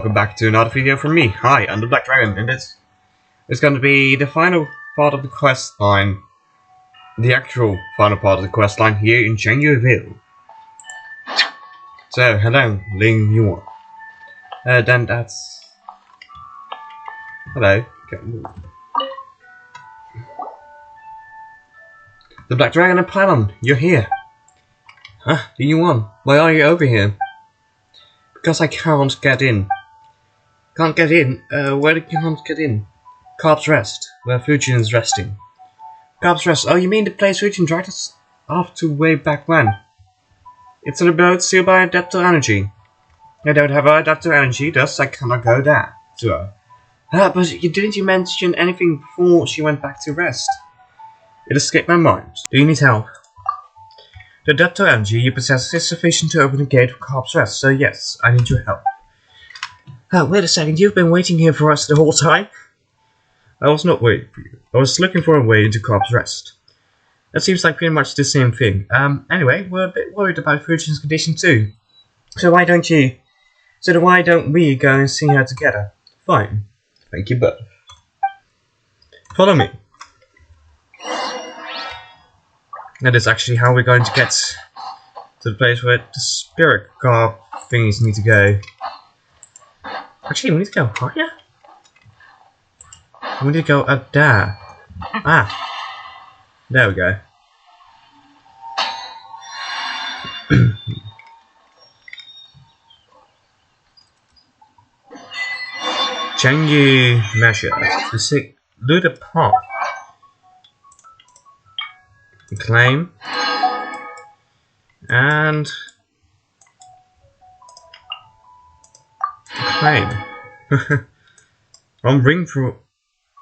Welcome back to another video from me. Hi, I'm the Black Dragon, and this is going to be the final part of the quest line. The actual final part of the quest line here in Genuineville. So, hello, Ling Yuan. Then that's... Hello. Okay. The Black Dragon and Pylon, you're here. Huh, Ling Yuan, why are you over here? Because I can't get in. Can't get in? Where you can't get in? Carp's Rest, where Fujin is resting. Carp's Rest, oh you mean the place Fujin dragged us off to way back when? It's an abode sealed by adaptive energy. I don't have adaptive energy, thus I cannot go there. To her. But didn't you mention anything before she went back to rest? It escaped my mind. Do you need help? The adaptive energy you possess is sufficient to open the gate of Carp's Rest, so yes, I need your help. Wait a second, you've been waiting here for us the whole time? I was not waiting for you. I was looking for a way into Carp's Rest. That seems like pretty much the same thing. Anyway, we're a bit worried about Fujin's condition too. So why don't we go and see her together? Fine. Thank you both. Follow me. That is actually how we're going to get to the place where the spirit car thingies need to go. Actually, we need to go higher? We need to go up there. There we go. Changyu measure. The sick looted path. Claim. And claim. One ring for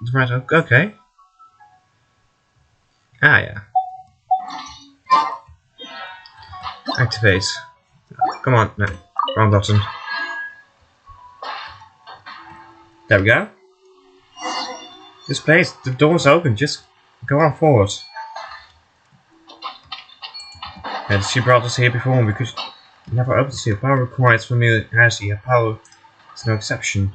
the right. Okay. Yeah. Activate. Come on, no, wrong button. There we go. This place, the door's open. Just go on forward. And she brought us here before, and we could never open this here. Power requires familiarity. Power is no exception.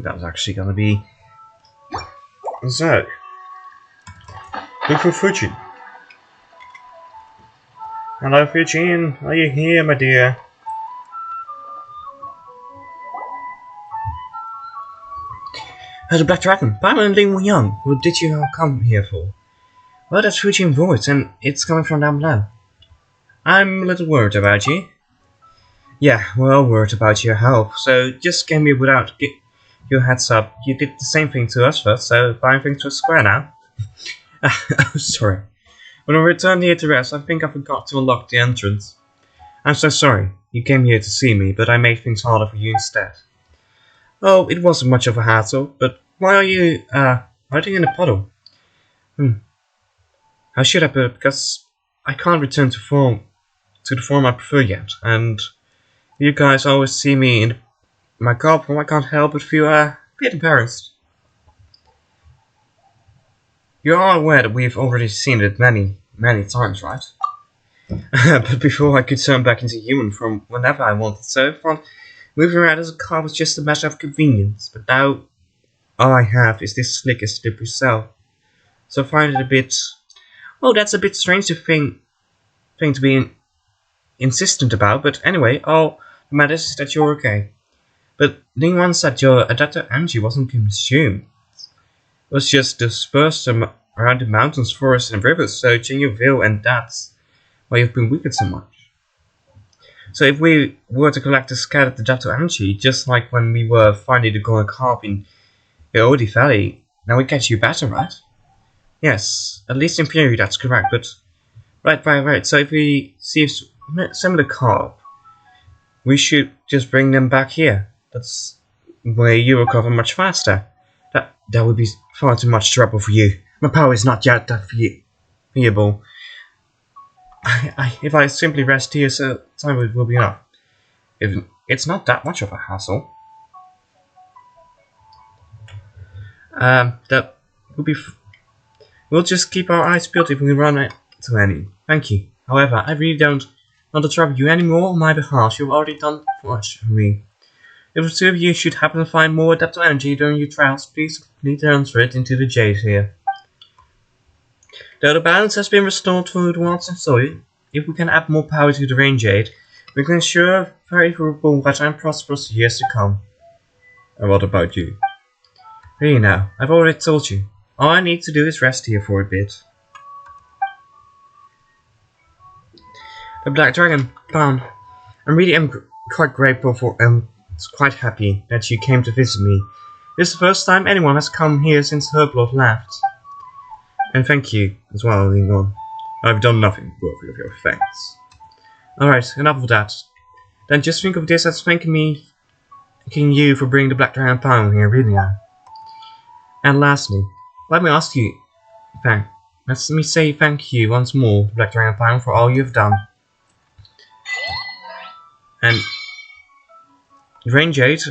That was actually gonna be so. Look for Fujin. Hello, Fujin. Are you here, my dear? The Black Dragon, Paimon and Ling Young. What did you come here for? Well, that's Fujin's voice, and it's coming from down below. I'm a little worried about you. Yeah, well, worried about your help. So just came here without your heads up. You did the same thing to us first, so buying things to a square now. Oh, sorry. When I returned here to rest, I think I forgot to unlock the entrance. I'm so sorry. You came here to see me, but I made things harder for you instead. Oh, it wasn't much of a hassle, but why are you, hiding in a puddle? How should I put it? Because I can't return to the form I prefer yet, and you guys always see me in my car form. I can't help but feel, a bit embarrassed. You are aware that we've already seen it many times, right? But before I could turn back into human from whenever I wanted, so moving around as a car was just a matter of convenience. But now, all I have is this slick and slippery self. So I find it a bit... Oh, that's a bit strange to thing to be insistent about, but anyway, all that matters is that you're okay. But Ling Wan said your adaptive energy wasn't consumed. It was just dispersed around the mountains, forests, and rivers, so Genuineville, and that's why you've been weakened so much. So if we were to collect the scattered adaptive energy, just like when we were finding the golden carp in Eodi Valley, now we get you better, right? Yes, at least in theory that's correct, but... Right. So if we see similar carp, we should just bring them back here. That's where you recover much faster. That would be far too much trouble for you. My power is not yet that feasible. If I simply rest here, so time will be enough. It's not that much of a hassle. That will be. We'll just keep our eyes peeled if we run into any. Thank you. However, I really don't want to trouble you anymore on my behalf. You've already done much for me. If the two of you should happen to find more adaptive energy during your trials, please transfer it into the jade here. Though the balance has been restored for the once and soil, if we can add more power to the rain jade, we can ensure favorable weather and prosperous years to come. And what about you? Really now, I've already told you. All I need to do is rest here for a bit. The Black Dragon found. I really am quite grateful for quite happy that you came to visit me. This is the first time anyone has come here since Herblot left. And thank you as well, Lingon. I've done nothing worthy of your thanks. Alright, enough of that. Then just think of this as thanking you for bringing the Black Dragon Pound here, really now. And lastly, let me ask you, let me say thank you once more, Black Dragon Pound, for all you've done. And Rain Jade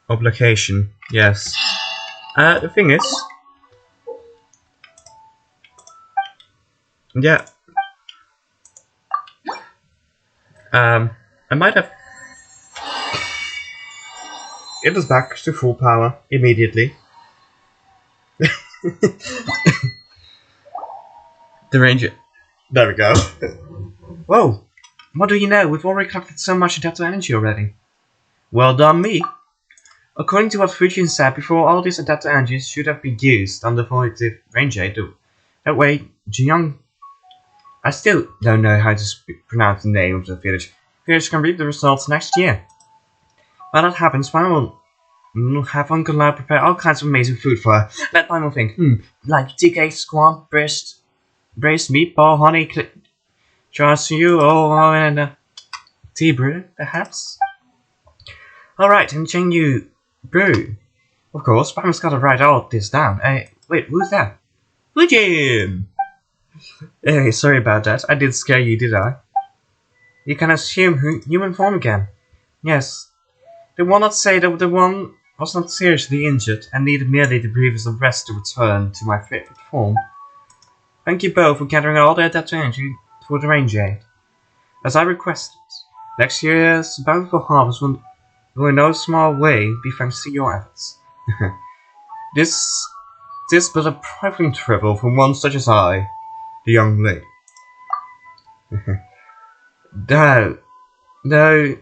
obligation, yes. The thing is, yeah. I might have. It was back to full power immediately. The ranger. There we go. Whoa! What do you know? We've already collected so much adaptive energy already. Well done, me. According to what Fujin said before, all these adaptive energies should have been used on the voided ranger. That way, Jinyoung. I still don't know how to pronounce the name of the village. Village can read the results next year. When that happens, Paimon will have Uncle Lau prepare all kinds of amazing food for her. Let Paimon think, like TK squam, braised meatball, honey, char siu, and tea brew, perhaps? Alright, and Chengyu brew. Of course, Paimon's gotta write all this down. Wait, who's that? Fujin! Hey, sorry about that. I did scare you, did I? You can assume human form again. Yes. The one that say that the one was not seriously injured and needed merely the briefest of rest to return to my favorite form. Thank you both for gathering all the adaptive energy for the rain jade. As I requested, next year's bountiful harvest will in no small way be thanks to your efforts. This but a trifling trouble for one such as I, the young lady. Though,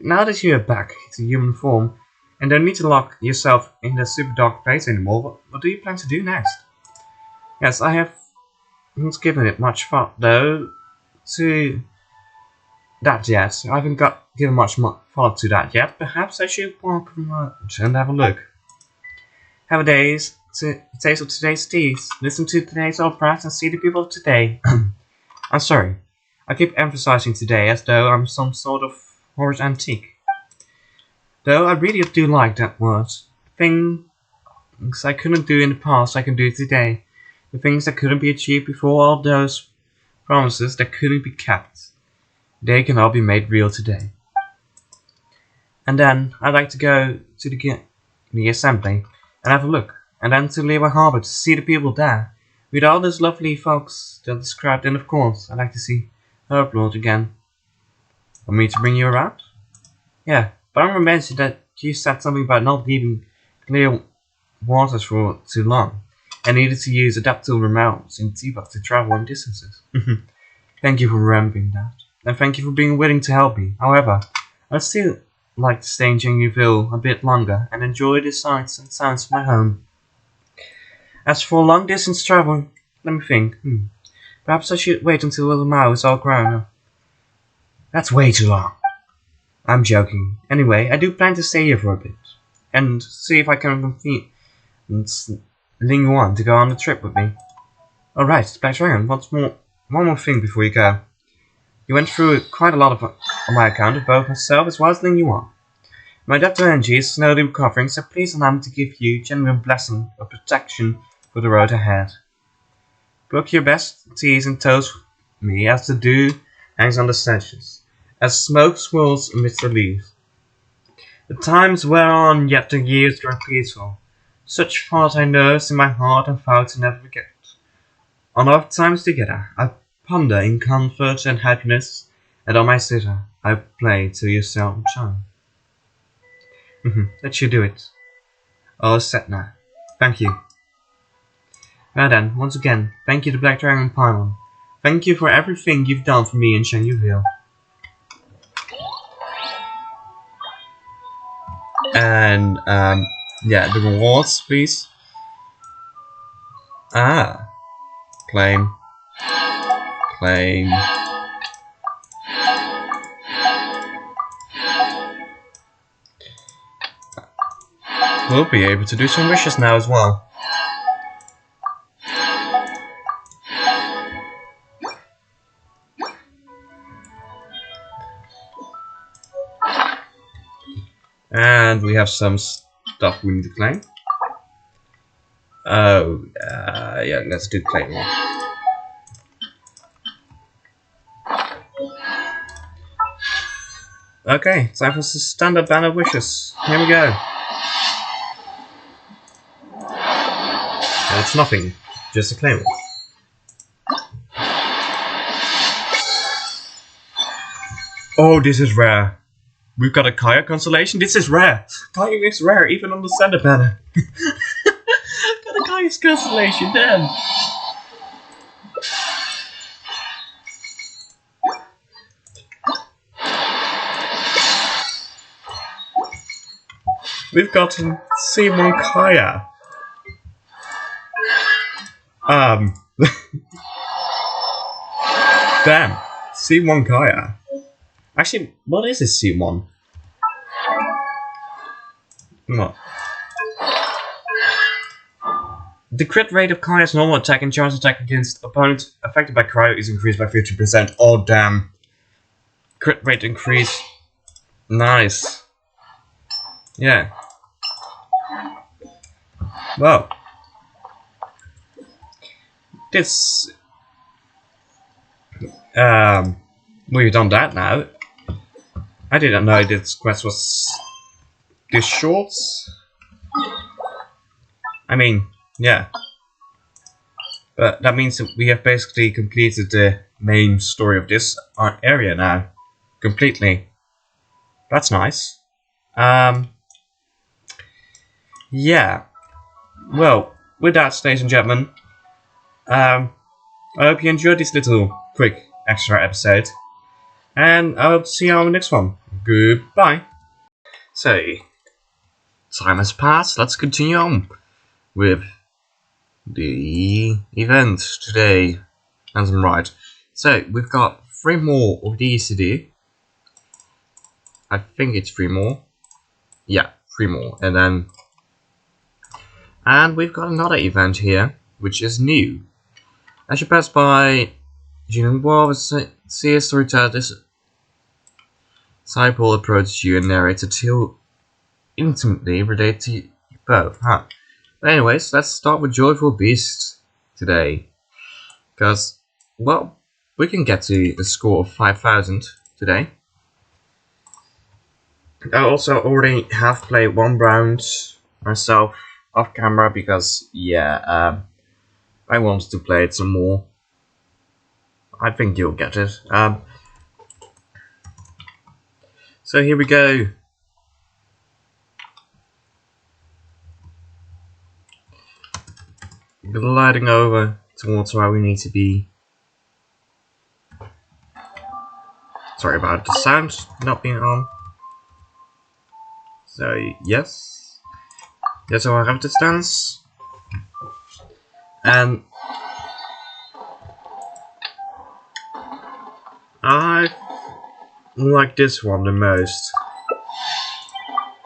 now that you are back to human form, and don't need to lock yourself in the super dark place anymore, what do you plan to do next? Yes, I haven't given it much thought, though, to that yet. I haven't given much thought to that yet. Perhaps I should walk and have a look. Have a taste of today's teas, listen to today's operas, and see the people of today. I'm sorry. I keep emphasizing today as though I'm some sort of horse antique. Though I really do like that word. Things I couldn't do in the past, I can do today. The things that couldn't be achieved before, all those promises that couldn't be kept. They can all be made real today. And then I'd like to go to the assembly and have a look. And then to Leeway Harbor to see the people there. With all those lovely folks that described, and of course, I'd like to see Herblot again. Want me to bring you around? Yeah, but I remember mentioned that you said something about not leaving clear waters for too long, and needed to use adaptable remotes in Teyvat to travel long distances. Thank you for remembering that, and thank you for being willing to help me. However, I'd still like to stay in Jingyville a bit longer and enjoy the sights and sounds of my home. As for long distance travel, let me think. Perhaps I should wait until Little Mao is all grown up. That's way too long. I'm joking. Anyway, I do plan to stay here for a bit, and see if I can convince Ling Yuan to go on the trip with me. Alright, Black Dragon, one more thing before you go. You went through quite a lot on my account of both myself as well as Ling Yuan. My adaptive energy is slowly recovering, so please allow me to give you genuine blessing of protection for the road ahead. Book your best teas and toast with me as the dew hangs on the sedges, as smoke swirls amidst the leaves. The times wear on, yet the years grow peaceful. Such thoughts I nurse in my heart and vow to never forget. On our times together, I ponder in comfort and happiness, and on my sitter, I play to your sound chime. That should do it. Oh, Setna. Thank you. Well then, once again, thank you to Black Dragon Paimon. Thank you for everything you've done for me in Shenyuville. And, yeah, the rewards, please. Ah. Claim. Claim. We'll be able to do some wishes now as well. And we have some stuff we need to claim. Oh, yeah, let's do claim more. Okay, time for the standard banner wishes. Here we go. And it's nothing, just a claim. Oh, this is rare. We've got a Kaya constellation. This is rare. Kaya is rare, even on the standard banner. Got a Kaya's constellation, damn. We've gotten C1 Kaya. Damn. C1 Kaya. Actually, what is this C1? What? The crit rate of Kaya's normal attack and charge attack against opponents affected by cryo is increased by 50%. Oh damn. Crit rate increase. Nice. Yeah. Well. This... we've done that now. I didn't know this quest was this short. I mean, yeah. But that means that we have basically completed the main story of this area now. Completely. That's nice. Yeah. Well, with that, ladies and gentlemen, I hope you enjoyed this little quick extra episode. And I hope to see you on the next one. Goodbye. So, time has passed. Let's continue on with the event today. And I'm right. So, we've got 3 more of these to do. I think it's 3 more. Yeah, 3 more. And we've got another event here, which is new. As you pass by Jinhua, see a storyteller. This disciple approaches you and narrates a tale intimately related to you both. But anyways, let's start with Joyful Beast today. Because, well, we can get to the score of 5,000 today. I also already have played 1 round myself off camera because, yeah, I want to play it some more. I think you'll get it. So here we go. Gliding over towards where we need to be. Sorry about the sound not being on. So yes. Yes, I have the stance. And I like this one the most.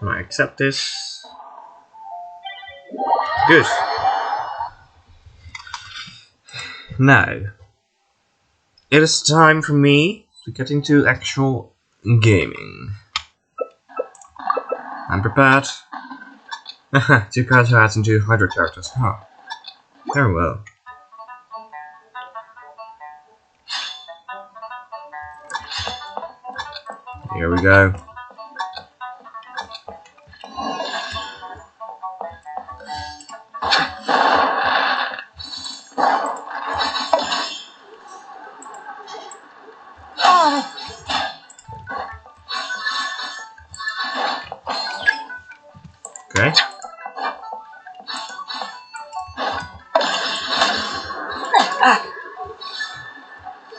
I accept this. Good. Now, it is time for me to get into actual gaming. I'm prepared. 2 cards and 2 Hydra characters. Huh. Very well. Here we go.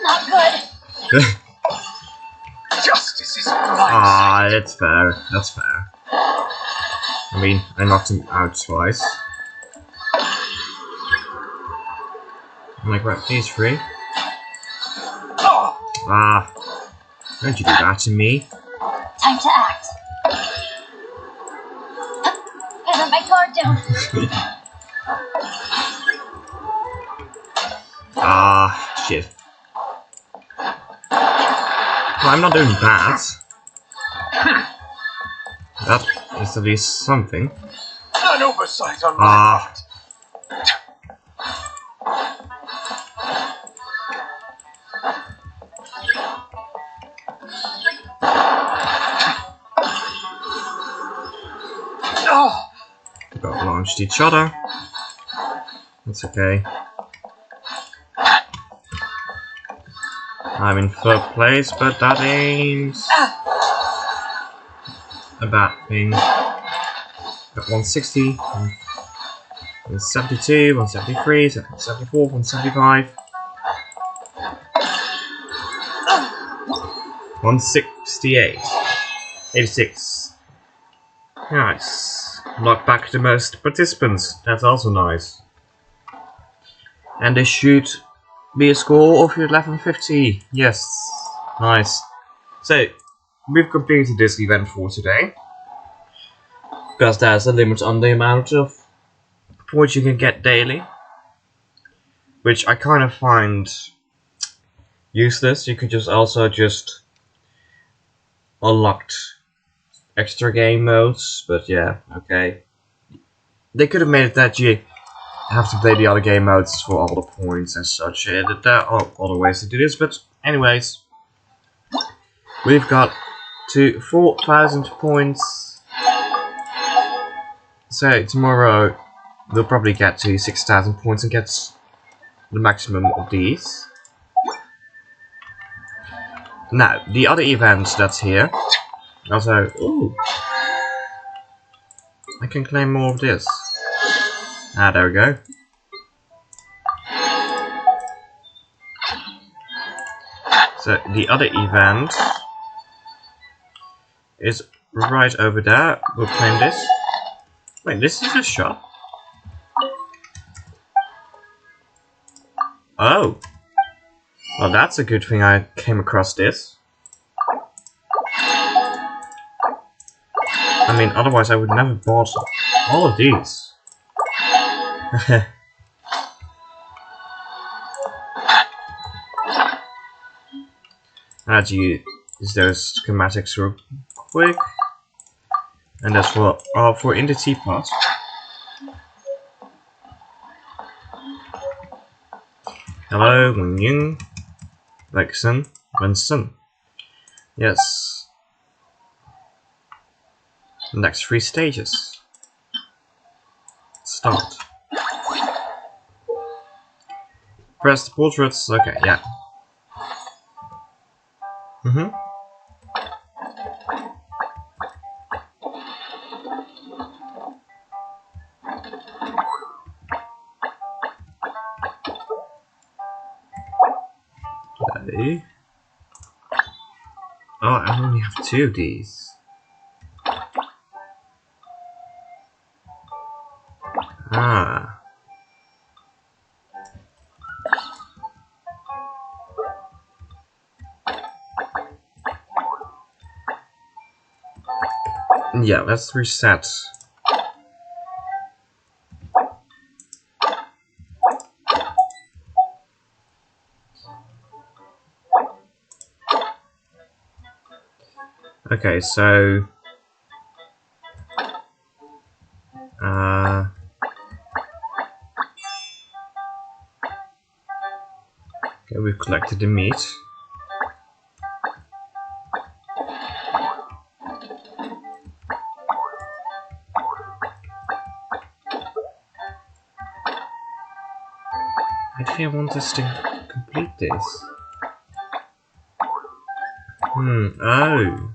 Not good. Justice is right. That's fair. That's fair. I mean, I knocked him out twice. I'm like, right, he's free. Ah, don't you do that to me. Time to act. I let my guard down. Ah, shit. Well, I'm not doing bad. That is at least something. An oversight on my part. We got launched each other. That's okay. I'm in third place, but that ain't a bad thing. Got 160, 172, 173, 174, 175. 168. 86. Nice. Knock back the most participants. That's also nice. And there should be a score of 1150. Yes. Nice. So, we've completed this event for today. Because there's a limit on the amount of points you can get daily. Which I kind of find useless. You could just also just unlock extra game modes, but yeah, okay. They could have made it that you have to play the other game modes for all the points and such. There are other ways to do this, but anyways, we've got to 4,000 points. So tomorrow we'll probably get to 6,000 points and get the maximum of these. Now, the other event that's here. Also, ooh, I can claim more of this. Ah, there we go. So the other event is right over there. We'll claim this. Wait, this is a shop? Oh. Well, that's a good thing I came across this. I mean, otherwise I would never bought all of these. Let's use those schematics real quick. And that's for in the teapot. Hello, Wen Lexon, Winston. Yes. Next 3 stages. Start. Press the portraits. Okay, yeah. Okay. Oh, I only have 2 of these. Ah. Yeah, let's reset. Okay, so okay, we've collected the meat. I think I want us to complete this. Oh.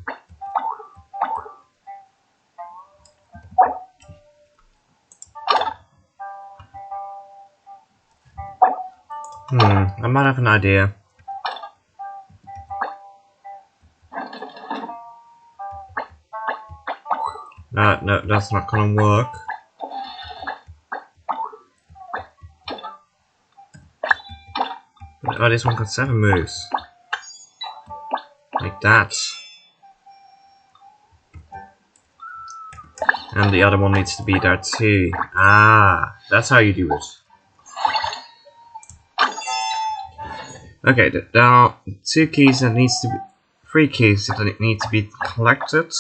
I might have an idea. No, that's not gonna work. Oh, this one got 7 moves. Like that. And the other one needs to be there too. Ah, that's how you do it. Okay, there are 2 keys that needs to be... 3 keys that need to be collected.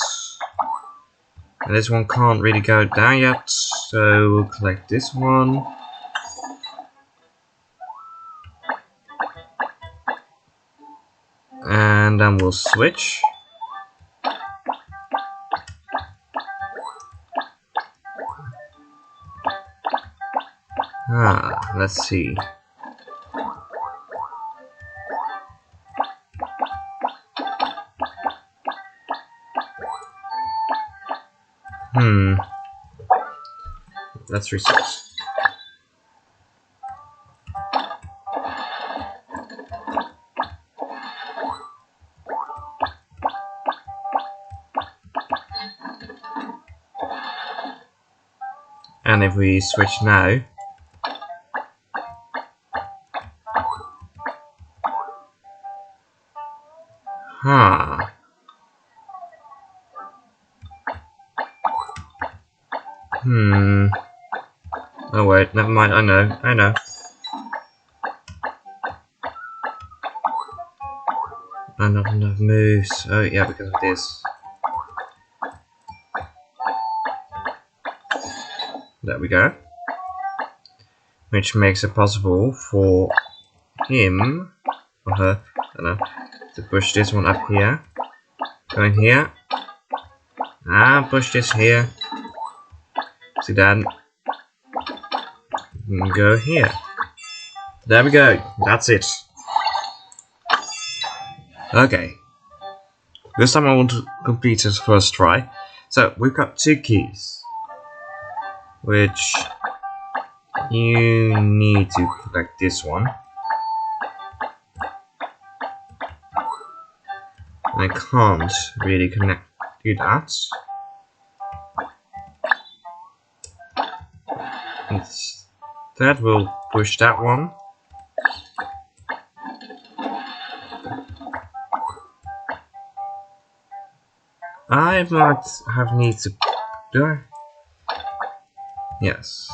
And this one can't really go down yet, so we'll collect this one. And then we'll switch. Let's see. Let's reset. And if we switch now, oh wait, never mind, I know. Not enough moves. Oh yeah, because of this. There we go. Which makes it possible for him, or her, I don't know, to push this one up here. Go in here. Push this here. See that? Go here. There we go. That's it. Okay. This time I want to complete it first try. So we've got 2 keys, which you need to collect this one. I can't really do that. Instead, we'll push that one. I might have need to do I? Yes.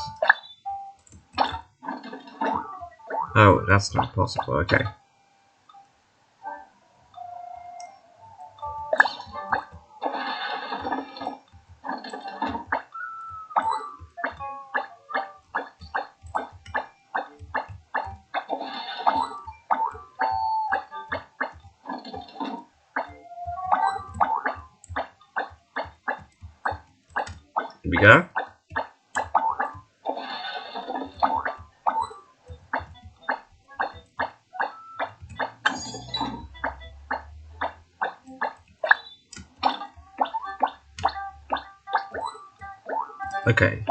Oh, that's not possible. Okay. Here we go. Okay.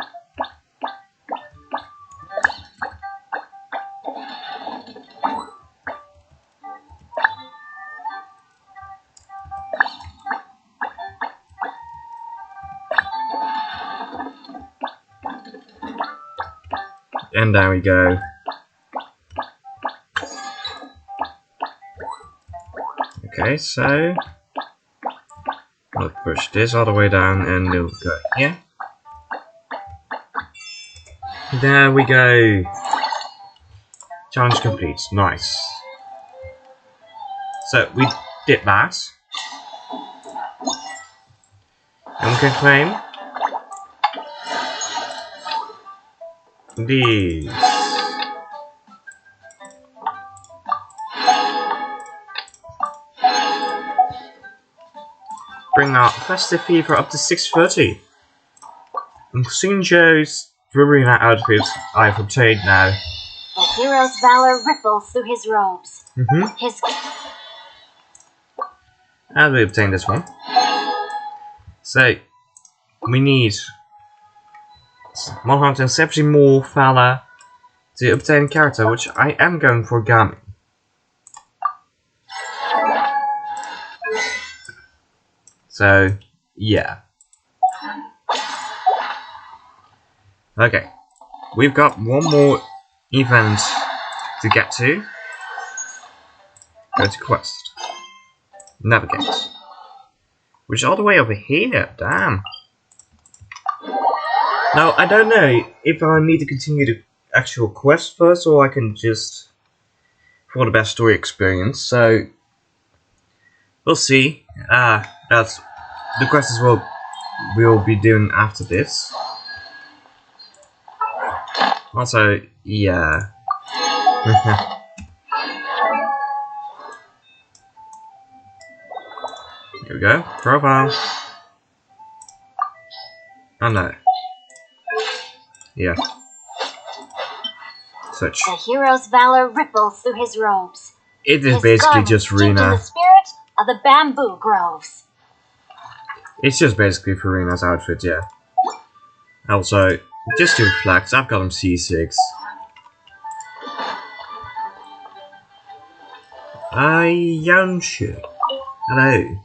And there we go. Okay, so we'll push this all the way down and we'll go here. There we go. Challenge complete. Nice. So we did that. And we can claim these. Bring our festive fever up to 630. And Xinzhou's Rubriana outfit I've obtained now. The hero's valor ripples through his robes. His... And we obtained this one. So, we need 170 more valor to obtain a character, which I am going for Gami. So, yeah. Okay. We've got one more event to get to. Go to quest. Navigate. Which is all the way over here, damn. Now, I don't know if I need to continue the actual quest first, or I can just for the best story experience, so we'll see. That's the quests we'll be doing after this. Also, yeah. Here we go. Profile. Oh no. Yeah. Search. The hero's valor ripples through his robes. It is His basically garments just steeped in the Rena. spirit of the bamboo groves. It's just basically for Rena's outfit, yeah. Also, just to reflect, I've got him C6. Genshin. Hello.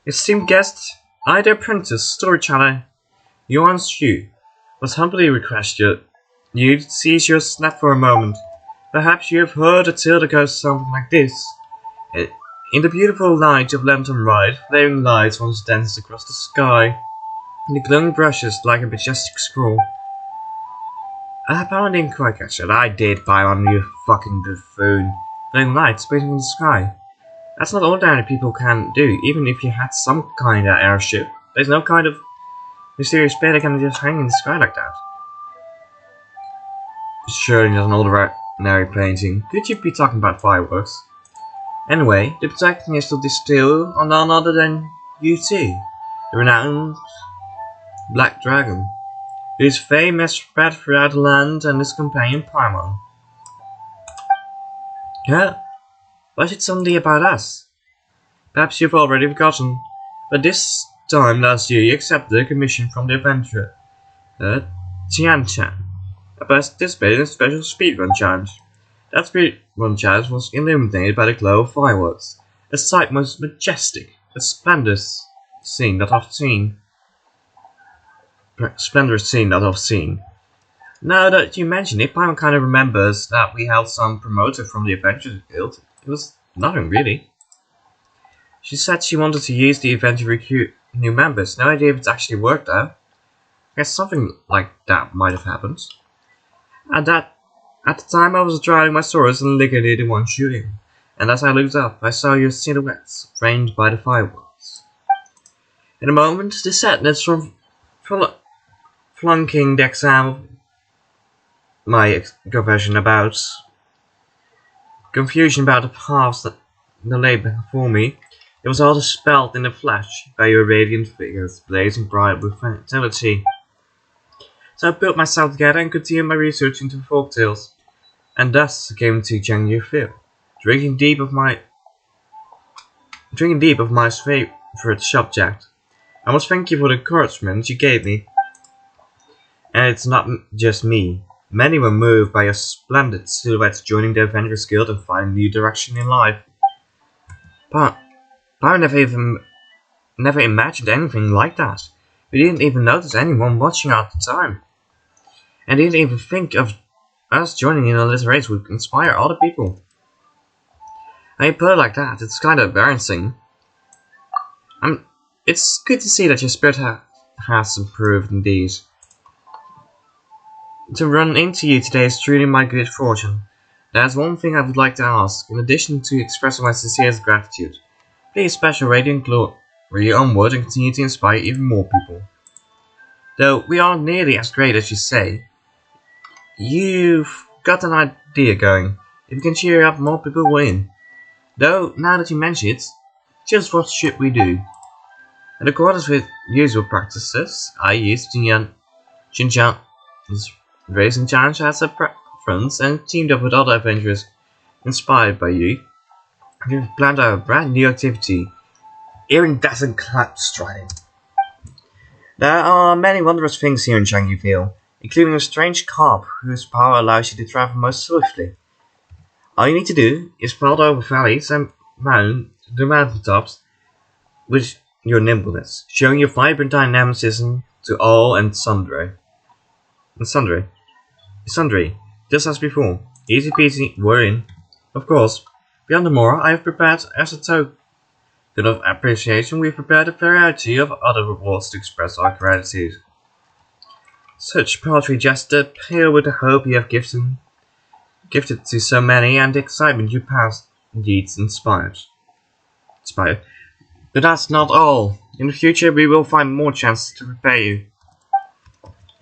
Esteemed guest, I, the apprentice, storyteller, Yuan Xu, must humbly request you to seize your snap for a moment. Perhaps you have heard a tale that goes something like this. In the beautiful light of lantern rite, flaring lights once danced across the sky, and the glowing brushes like a majestic scroll. I apparently didn't quite catch it. I did, Byron, you fucking buffoon. Flaring lights painting in the sky. That's not ordinary people can do, even if you had some kind of airship. There's no kind of mysterious plane that can just hang in the sky like that. Surely not an ordinary painting. Could you be talking about fireworks? Anyway, the protagonist of this tale are none other than you two, the renowned Black Dragon, whose fame has spread throughout the land, and his companion Paimon. Yeah, was it suddenly about us? Perhaps you've already forgotten, but this time last year you accepted a commission from the adventurer, Tian-chan, participated in a special speedrun challenge. That speedrun challenge was illuminated by the glow of fireworks, a sight most majestic, a splendorous scene that I've seen. Now that you mention it, Paimon kind of remembers that we held some promoter from the Adventurers Guild. It was nothing really. She said she wanted to use the event to recruit new members. No idea if it's actually worked though. I guess something like that might have happened. At the time I was drying my swords and liquidated the one shooting, and as I looked up, I saw your silhouettes framed by the fireworks. In a moment, the sadness from flunking the exam, my confusion about the paths that lay before me, it was all dispelled in a flash by your radiant figures, blazing bright with vitality. So I built myself together and continued my research into folktales, and thus came to Jiangyu Field, drinking deep of my favorite subject. I must thank you for the encouragement you gave me. And it's not just me. Many were moved by your splendid silhouettes joining the Adventurers Guild and finding new direction in life. But I never imagined anything like that. We didn't even notice anyone watching at the time. And didn't even think of us joining in a little race would inspire other people. I put it like that, it's kind of embarrassing. It's good to see that your spirit has improved indeed. To run into you today is truly my good fortune. There's one thing I would like to ask, in addition to expressing my sincerest gratitude. Please spread your radiant glory onward and continue to inspire even more people. Though we aren't nearly as great as you say, you've got an idea going. If you can cheer up, more people will win. Though, now that you mention it, just what should we do? In accordance with usual practices, I used Xinjiang's racing challenge as a preference and teamed up with other adventurers inspired by you. We've planned our brand new activity, iridescent cloud striding. There are many wondrous things here in Jiangyu Field, including a strange carp whose power allows you to travel most swiftly. All you need to do is plow over valleys and the mountaintops with your nimbleness, showing your vibrant dynamicism to all and sundry. Sundry, just as before. Easy peasy, we're in. Of course, beyond the moor, I have prepared as a token of appreciation, we've prepared a variety of other rewards to express our gratitude. Such paltry gesture pale with the hope you have gifted to so many and the excitement your past deeds inspired. But that's not all. In the future we will find more chances to repay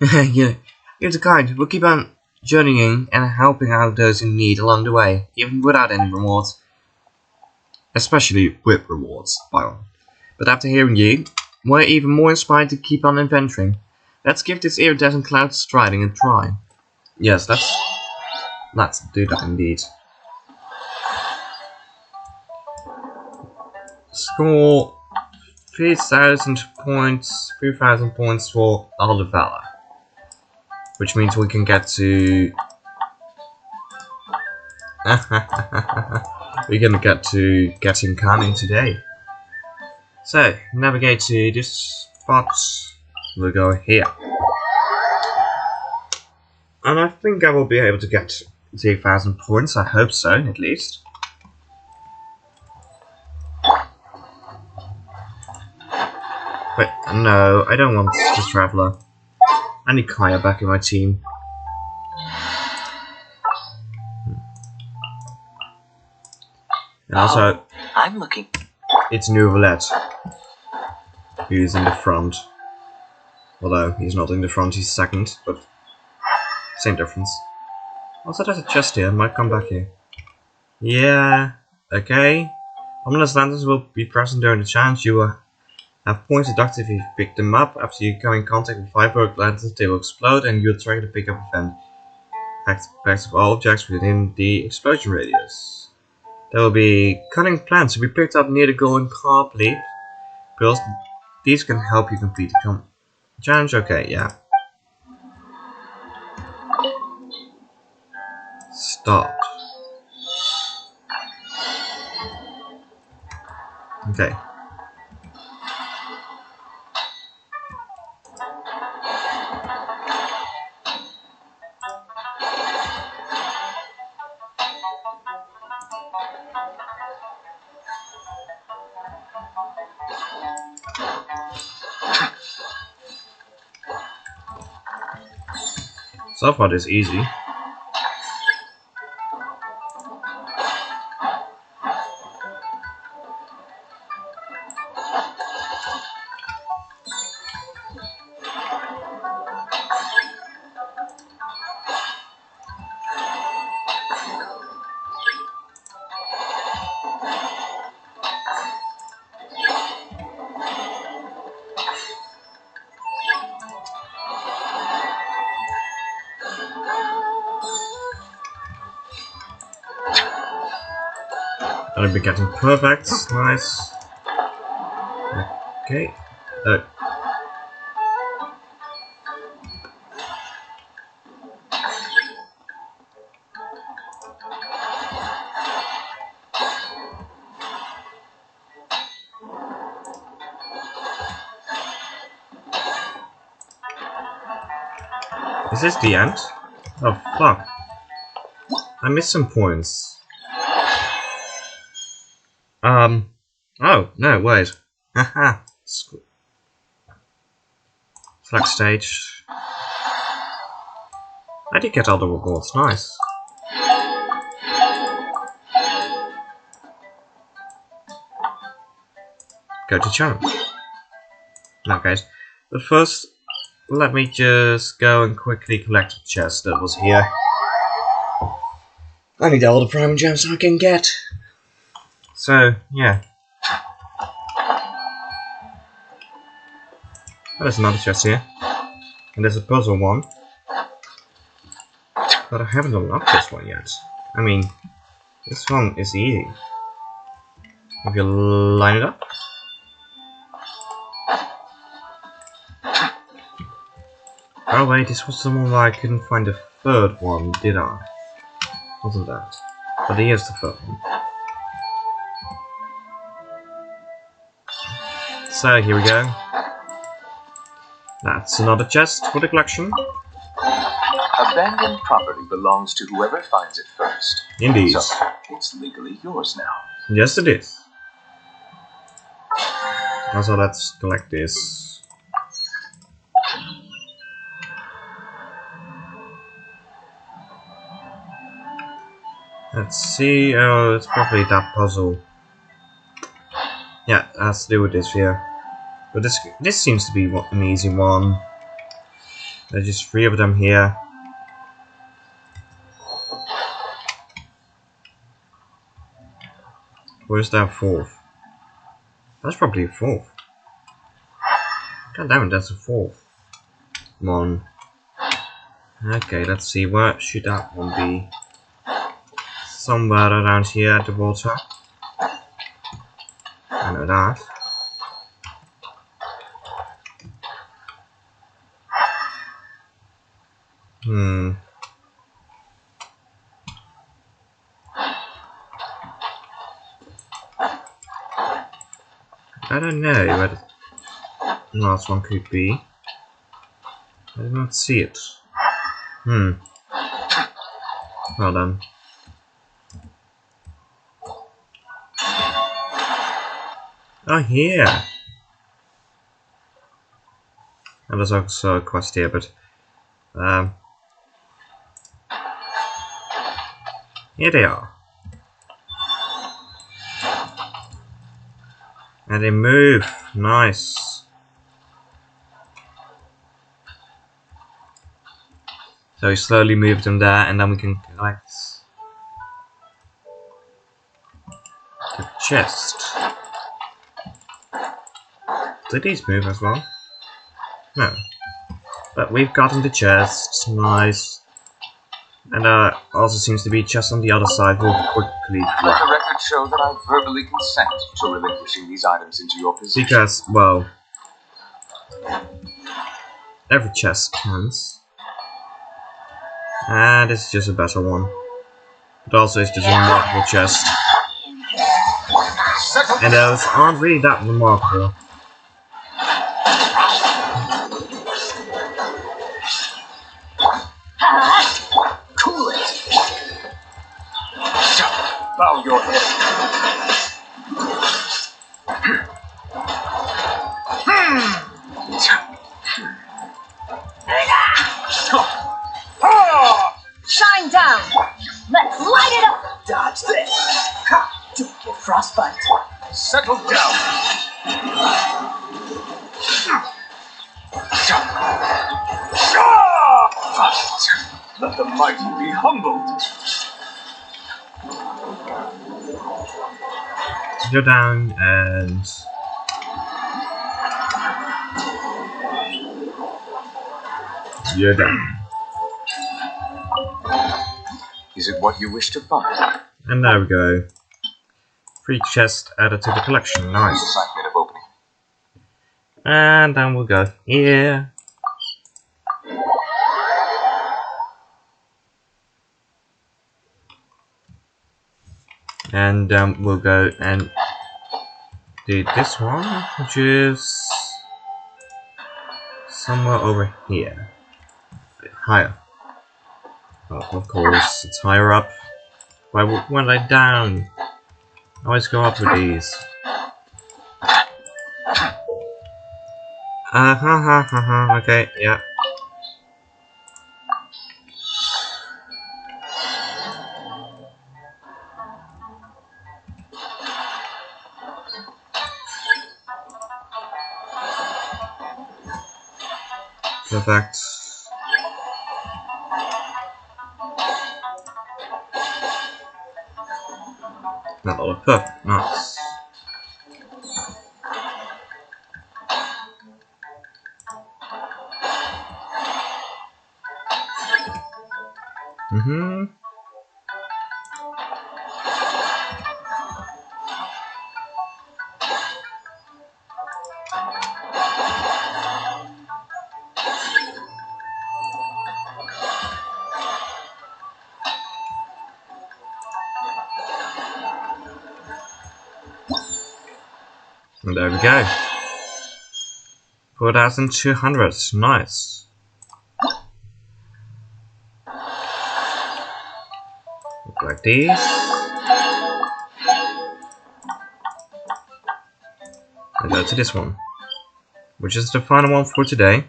you. You're the kind. We'll keep on journeying and helping out those in need along the way, even without any rewards. Especially with rewards, Byron. But after hearing you, we're even more inspired to keep on adventuring. Let's give this iridescent cloud striding a try. Yes, let's do that indeed. Score 3,000 points, 3,000 points for all the valor. Which means we can get to... we're gonna get to getting canning today. So, navigate to this spot. We'll go here. And I think I will be able to get 3,000 points, I hope so, at least. Wait, no, I don't want the Traveller. I need Kaya back in my team. And also, I'm looking. It's New Roulette who's in the front. Although he's not in the front, he's second, but same difference. Also, there's a chest here, might come back here. Yeah, okay. Ominous lanterns will be present during the challenge. You will have points deducted if you pick them up. After you come in contact with 5 broken lanterns, they will explode and you'll trigger the pickup event. Packs of all objects within the explosion radius. There will be cunning plants to be picked up near the golden carp leaf. Girls, these can help you complete the challenge. Okay, yeah. Start. Okay. So far, this is easy. Gotta be getting perfect. Nice. Okay. Is this the end? Oh fuck. I missed some points. Oh, no, wait. Haha. Select stage. I did get all the rewards, nice. Go to challenge. Now guys, but first, let me just go and quickly collect the chest that was here. I need all the prime gems I can get. So, yeah. There's another chest here. And there's a puzzle one. But I haven't unlocked this one yet. I mean, this one is easy. If you line it up. Oh wait, this was the one where I couldn't find the third one, did I? Wasn't that? But here's the third one. So here we go. That's another chest for the collection. Abandoned property belongs to whoever finds it first. Indeed. So, it's legally yours now. Yes, it is. Also, let's collect this. Let's see. Oh, it's probably that puzzle. Yeah, it has to do with this here. But this seems to be an easy one. There's just 3 of them here. Where's that 4th? That's probably a 4th. God damn it, that's a 4th. Come on. Okay, let's see. Where should that one be? Somewhere around here at the water. I know that. I don't know where the last one could be. I did not see it. Well done. Oh, here! And there's also a quest here, but here they are. And they move. Nice. So we slowly move them there, and then we can collect the chest. Do these move as well? No. But we've gotten the chest. Nice. And also seems to be chest on the other side. We'll quickly Let grab. the record show that I verbally consent to relinquishing these items into your possession. Because, well, every chest counts. And this is just a better one. But also it's just a remarkable chest. And those aren't really that remarkable. Cool it. Bow your head. Shine down! Let's light it up! Dodge this. Ha! Don't get frostbite. Settle down. Let the mighty be humbled. Go down and you're done. Is it what you wish to find? And there we go. 3 chests added to the collection. Nice. Excitement of opening. And then we'll go here. And we'll go and do this one, which is somewhere over here. A bit higher. Oh, of course, it's higher up. Why went I down? I always go up with these. Okay, yeah. Perfect. That all perfect. Nice. And there we go. 4,200. Nice. Look like these. And go to this one, which is the final one for today.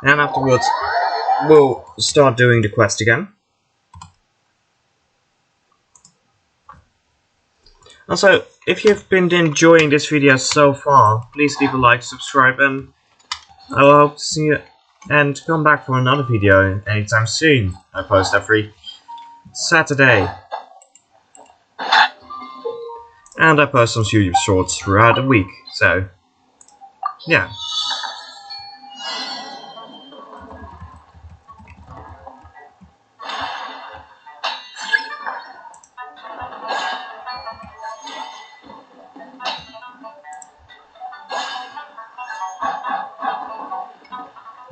And afterwards, we'll start doing the quest again. Also, if you've been enjoying this video so far, please leave a like, subscribe, and I will hope to see you and come back for another video anytime soon. I post every Saturday. And I post some YouTube shorts throughout the week, so yeah.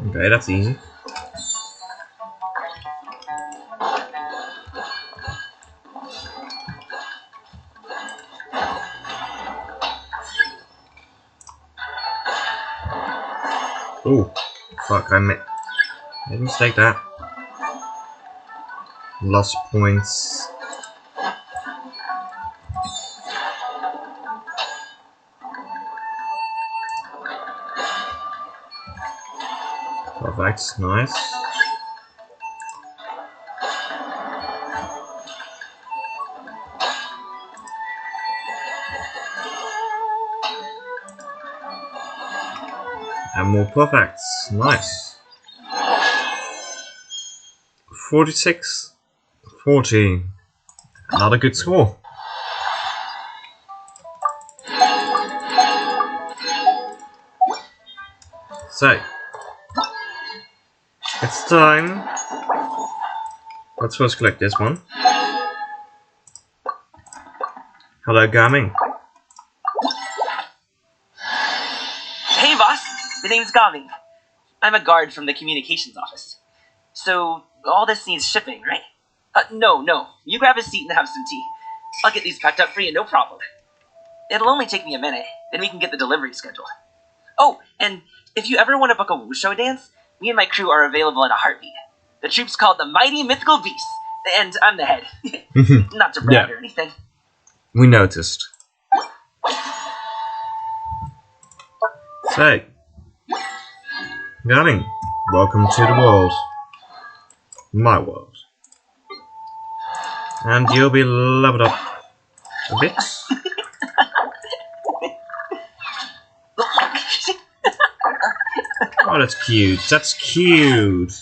Okay, that's easy. Oh, fuck, I made a mistake there. Lost points. Perfect, nice. And more perfects, nice. 46, 14. Another good score. So, it's time. Let's first collect this one. Hello, Gaming. Hey boss, the name's Gami. I'm a guard from the communications office. So, all this needs shipping, right? No. You grab a seat and have some tea. I'll get these packed up for you, no problem. It'll only take me a minute, then we can get the delivery scheduled. Oh, and if you ever want to book a Wushu dance, me and my crew are available in a heartbeat. The troup's called the Mighty Mythical Beasts, and I'm the head. Not to brag or anything. We noticed. So, Gaming, welcome to the world. My world. And you'll be leveled up a bit. Oh, that's cute. That's cute.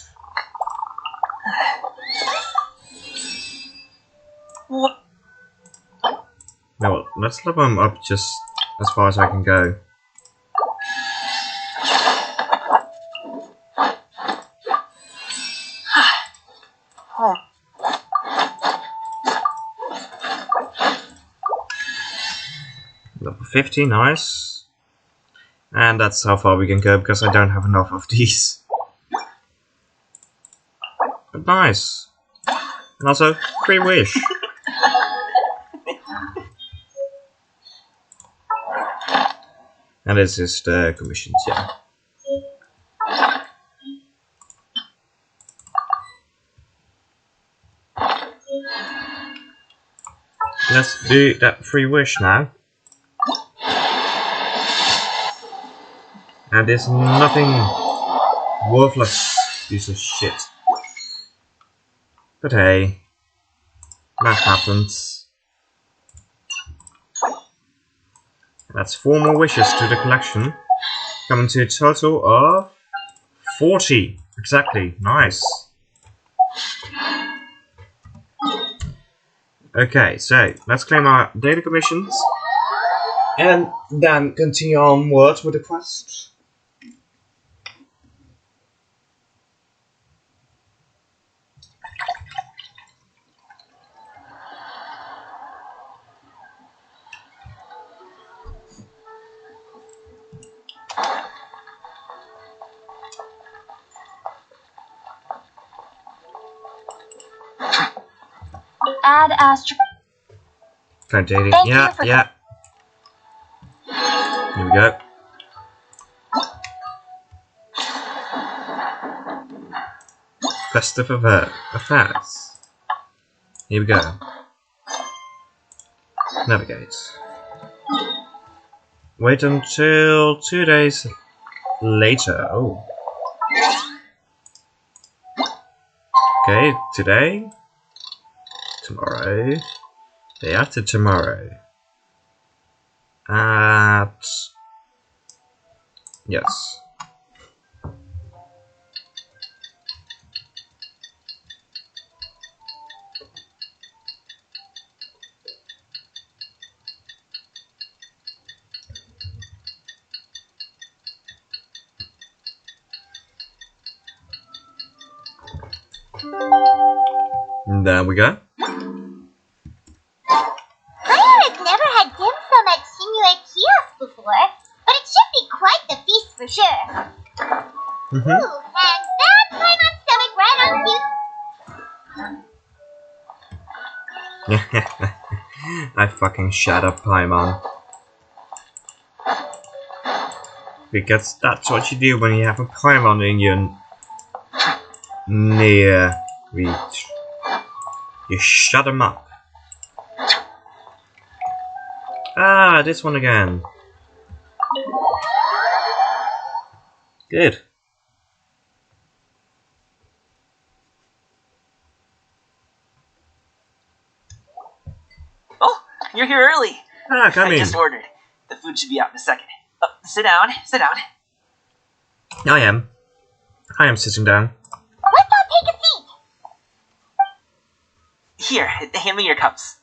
Now, well, let's level him up just as far as I can go. Level 50, nice. And that's how far we can go because I don't have enough of these. But nice. And also, free wish. And it's just commissions, yeah. Let's do that free wish now. And there's nothing worthless piece of shit. But hey, that happens. That's 4 more wishes to the collection, coming to a total of 40. Exactly, nice. Okay, so let's claim our daily commissions and then continue onwards with the quest. Add astro. Okay, daily. Thank Yeah, you for yeah. go. Festive affairs. Here we go. Navigate. Wait until 2 days later. Oh. Okay, today. Tomorrow. Day after tomorrow. At... Yes. There we go. I've never had dim sum at Shinue Kiosk before, but it should be quite the feast for sure. Ooh, and that Paimon stomach right on cue. I fucking shut up, Paimon. Because that's what you do when you have a Paimon in your near reach. You shut him up. Ah, this one again. Good. Oh, you're here early. Ah, come I in. just ordered. The food should be out in a second. Oh, sit down, sit down. I am sitting down. Let's all take a seat. Here, hand me your cups.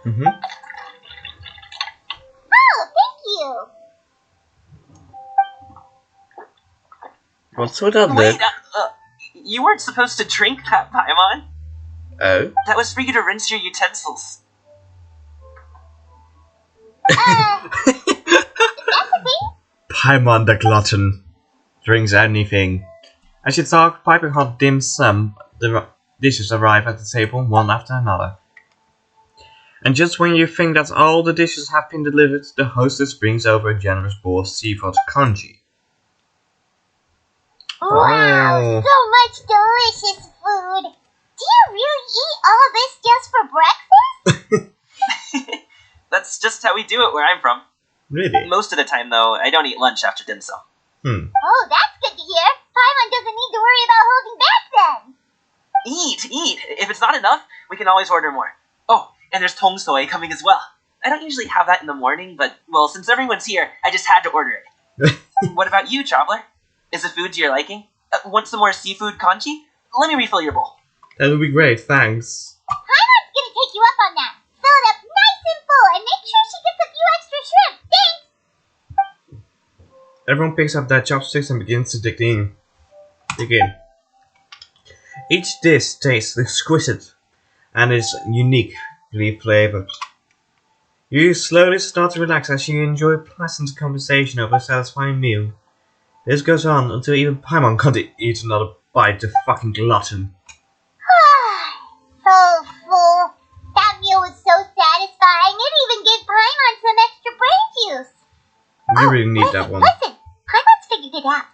Oh, thank you. What's with that Wait, lip? you weren't supposed to drink that, Paimon. Oh? That was for you to rinse your utensils. That's a thing? Paimon the glutton drinks anything. As you talk, piping hot dim sum, the dishes arrive at the table one after another. And just when you think that all the dishes have been delivered, the hostess brings over a generous bowl of Teyvat congee. Wow, Oh. so much delicious food. Do you really eat all this just for breakfast? That's just how we do it where I'm from. Really? Most of the time, though, I don't eat lunch after dim sum. Oh, that's good to hear. Paimon doesn't need to worry about holding back then. Eat! If it's not enough, we can always order more. Oh, and there's tong soy coming as well. I don't usually have that in the morning, but, well, since everyone's here, I just had to order it. What about you, traveler? Is the food to your liking? Want some more seafood congee? Let me refill your bowl. That would be great, thanks. Paimon's gonna take you up on that. Fill it up nice and full and make sure she gets a few extra shrimp. Thanks. Everyone picks up their chopsticks and begins to dig in. Each dish tastes exquisite and is uniquely flavored. You slowly start to relax as you enjoy a pleasant conversation over a satisfying meal. This goes on until even Paimon can't eat another bite, the fucking glutton. So full. That meal was so satisfying. It even gave Paimon some extra brain juice. You really need that one. Listen, Paimon's figured it out.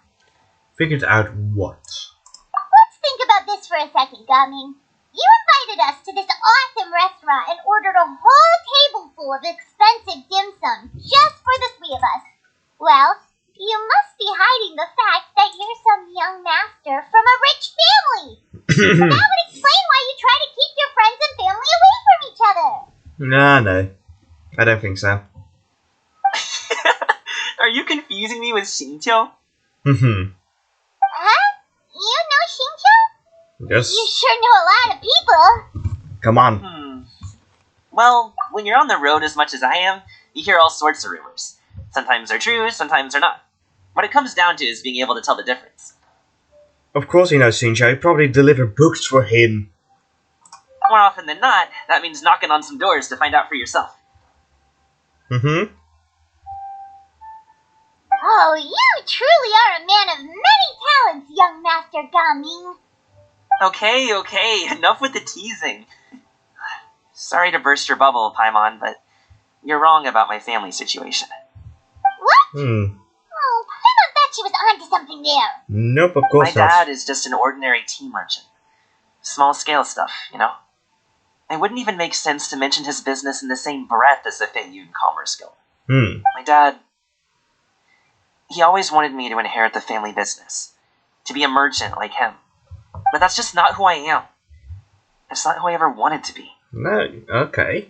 Figured out what? Let's think about this for a second, Gaming. You invited us to this awesome restaurant and ordered a whole table full of expensive dim sum just for the three of us. Well, you must be hiding the fact that you're some young master from a rich family. That would explain why you try to keep your friends and family away from each other. No. I don't think so. Are you confusing me with Xingqiu? Huh? You know Xingqiu? Yes. You sure know a lot of people. Come on. Well, when you're on the road as much as I am, you hear all sorts of rumors. Sometimes they're true, sometimes they're not. What it comes down to is being able to tell the difference. Of course he knows Shinjo. You probably deliver books for him. More often than not, that means knocking on some doors to find out for yourself. Oh, you truly are a man of many talents, young Master Gaming. Okay, enough with the teasing. Sorry to burst your bubble, Paimon, but you're wrong about my family situation. What? Hmm. Oh, Paimon thought she was onto something there. Nope, of My course not. dad is just an ordinary tea merchant. Small scale stuff, you know? It wouldn't even make sense to mention his business in the same breath as the Feiyun Commerce Guild. Hmm. My dad... He always wanted me to inherit the family business. To be a merchant like him. But that's just not who I am. It's not who I ever wanted to be. No, okay.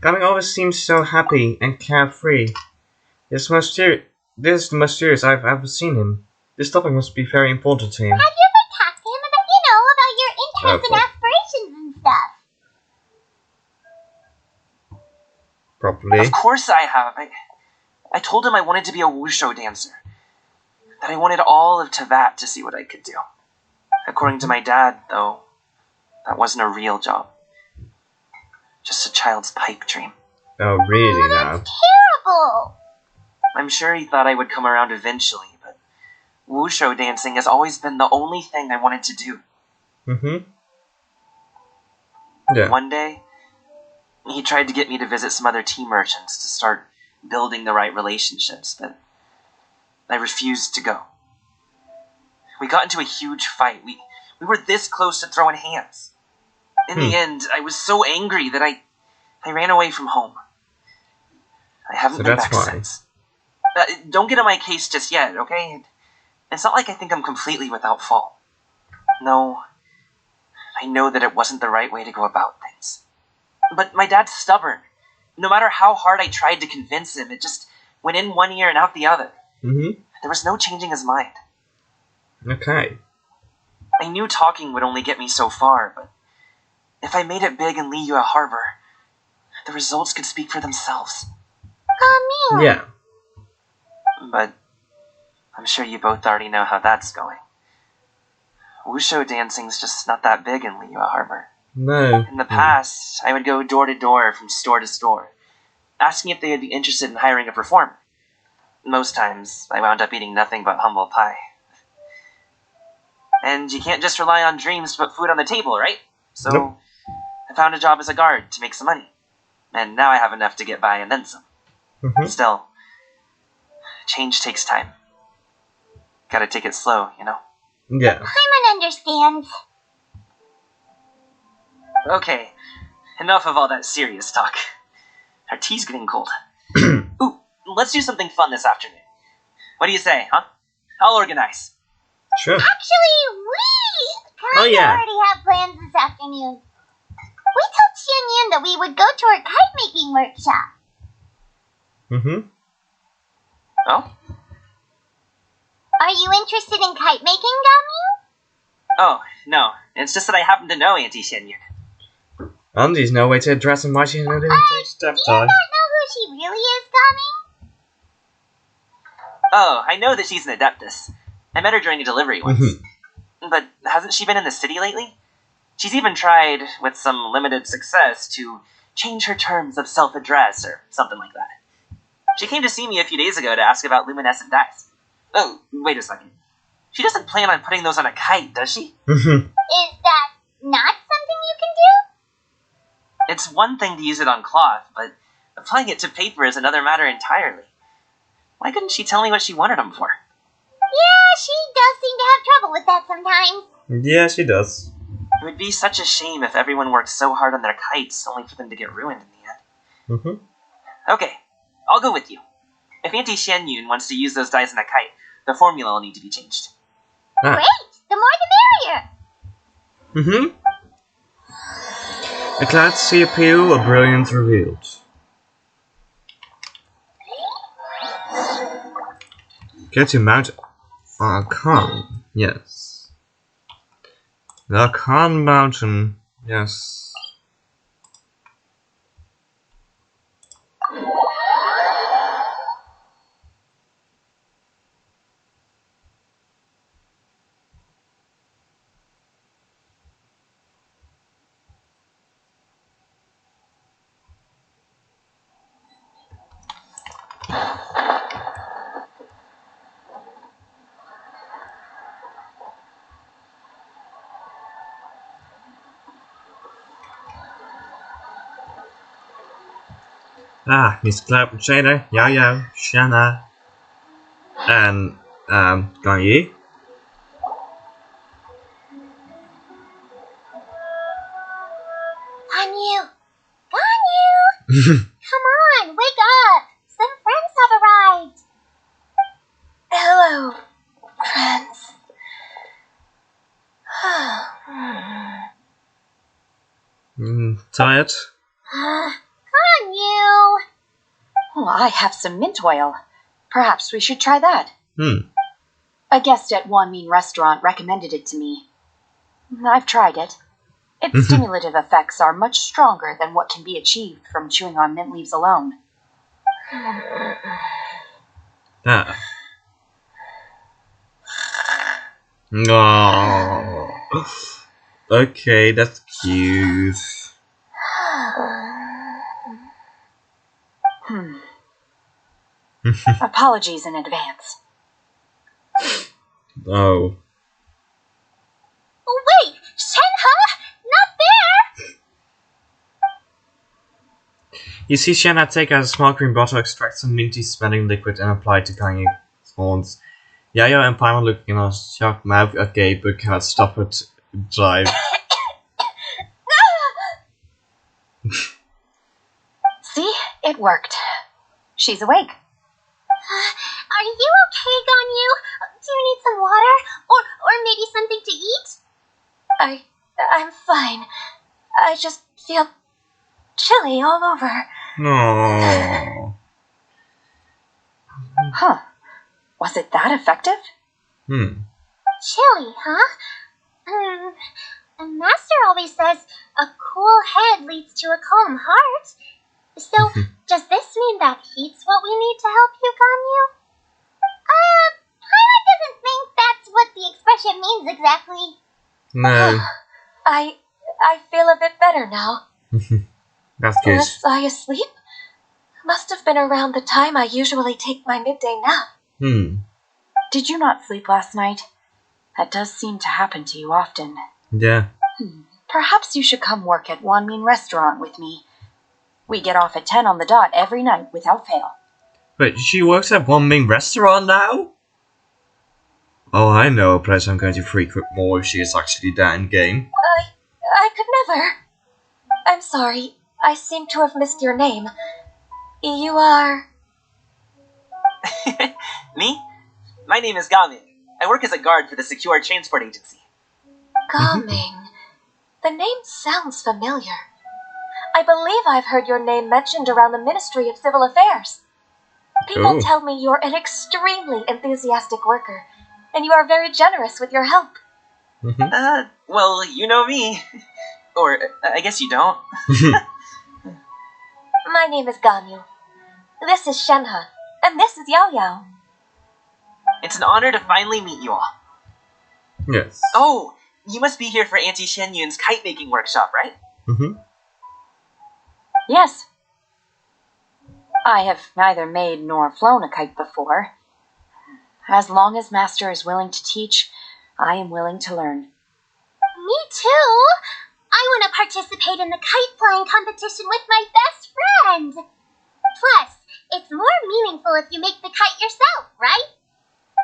Gaming always seems so happy and carefree. This is the most serious I've ever seen him. This topic must be very important to him. Have you ever talked to him about your interests and aspirations and stuff? Properly. Of course I have. I told him I wanted to be a wushu dancer. That I wanted all of Teyvat to see what I could do. According to my dad, though, that wasn't a real job. Just a child's pipe dream. Oh, really now? That's terrible. I'm sure he thought I would come around eventually, but wushu dancing has always been the only thing I wanted to do. Mm-hmm. Yeah. One day, he tried to get me to visit some other tea merchants to start building the right relationships, but I refused to go. We got into a huge fight. We were this close to throwing hands. In the end, I was so angry that I ran away from home. I haven't been back since. Don't get on my case just yet, okay? It's not like I think I'm completely without fault. No, I know that it wasn't the right way to go about things. But my dad's stubborn. No matter how hard I tried to convince him, it just went in one ear and out the other. Mm-hmm. There was no changing his mind. Okay. I knew talking would only get me so far, but if I made it big in Liyue Harbor, the results could speak for themselves. Gaming. Yeah. But I'm sure you both already know how that's going. Wushu dancing's just not that big in Liyue Harbor. No. In the past, I would go door to door from store to store, asking if they would be interested in hiring a performer. Most times, I wound up eating nothing but humble pie. And you can't just rely on dreams to put food on the table, right? So, Nope. I found a job as a guard to make some money. And now I have enough to get by and then some. Mm-hmm. Still, change takes time. Gotta take it slow, you know? Yeah. Paimon understands. Okay, enough of all that serious talk. Our tea's getting cold. Ooh, let's do something fun this afternoon. What do you say, huh? I'll organize. Sure. Actually, we Oh, yeah. already have plans this afternoon. We told Xianyun that we would go to her kite making workshop. Mm-hmm. Oh? Are you interested in kite making, Gaming? Oh, no. It's just that I happen to know Auntie Xianyun. There's no way to address a mighty and step Do you time. not know who she really is, Gaming? Oh, I know that she's an adeptus. I met her during a delivery once. But hasn't she been in the city lately? She's even tried, with some limited success, to change her terms of self-address or something like that. She came to see me a few days ago to ask about luminescent dyes. Oh, wait a second. She doesn't plan on putting those on a kite, does she? Mm-hmm. Is that not something you can do? It's one thing to use it on cloth, but applying it to paper is another matter entirely. Why couldn't she tell me what she wanted them for? Yeah, she does seem to have trouble with that sometimes. Yeah, she does. It would be such a shame if everyone worked so hard on their kites only for them to get ruined in the end. Mm-hmm. Okay, I'll go with you. If Auntie Xianyun wants to use those dyes in a kite, the formula will need to be changed. Ah. Great! The more the merrier. Mm-hmm. A glad to see appeal, a brilliance revealed. Get to Mount Arkan, yes. The Arkan Mountain, yes. Ah, Miss Cloud Potato, Yao Yao, Shanna, and Ganyu. Ganyu! Ganyu! Come on, wake up! Some friends have arrived! Hello, friends. Tired? Ganyu! Oh, I have some mint oil. Perhaps we should try that. Hmm. A guest at Wanmin restaurant recommended it to me. I've tried it. Its stimulative effects are much stronger than what can be achieved from chewing on mint leaves alone. Ah. Oh. Okay, that's cute. Apologies in advance. Oh. Oh, wait! Shenhe! Not there! You see Shanna take out a small green bottle, extract some minty smelling liquid, and apply it to Ganyu's horns. Yayo and Paimon looking in a shocked mouth agape but can't stop it drive. See? It worked. She's awake. Are you okay, Ganyu? Do you need some water? Or maybe something to eat? I'm fine. I just feel chilly all over. No. Huh. Was it that effective? Chilly, huh? And Master always says a cool head leads to a calm heart. So, does this mean that heat's what we need to help you, Ganyu? Paimon doesn't think that's what the expression means exactly. No. I feel a bit better now. That's good. Was I asleep? Must have been around the time I usually take my midday nap. Did you not sleep last night? That does seem to happen to you often. Yeah. Perhaps you should come work at Wanmin restaurant with me. We get off at 10 on the dot every night without fail. Wait, she works at one main restaurant now? Oh, I know a place I'm going to frequent more if she is actually there in game. I could never. I'm sorry. I seem to have missed your name. You are... Me? My name is Gaming. I work as a guard for the Secure Transport Agency. Gaming. The name sounds familiar. I believe I've heard your name mentioned around the Ministry of Civil Affairs. People tell me you're an extremely enthusiastic worker, and you are very generous with your help. Well, you know me. Or, I guess you don't. My name is Ganyu. This is Shenhe, and this is Yao Yao. It's an honor to finally meet you all. Yes. Oh, you must be here for Auntie Shen Yun's kite-making workshop, right? Yes. I have neither made nor flown a kite before. As long as Master is willing to teach, I am willing to learn. Me too! I want to participate in the kite flying competition with my best friend! Plus, it's more meaningful if you make the kite yourself, right?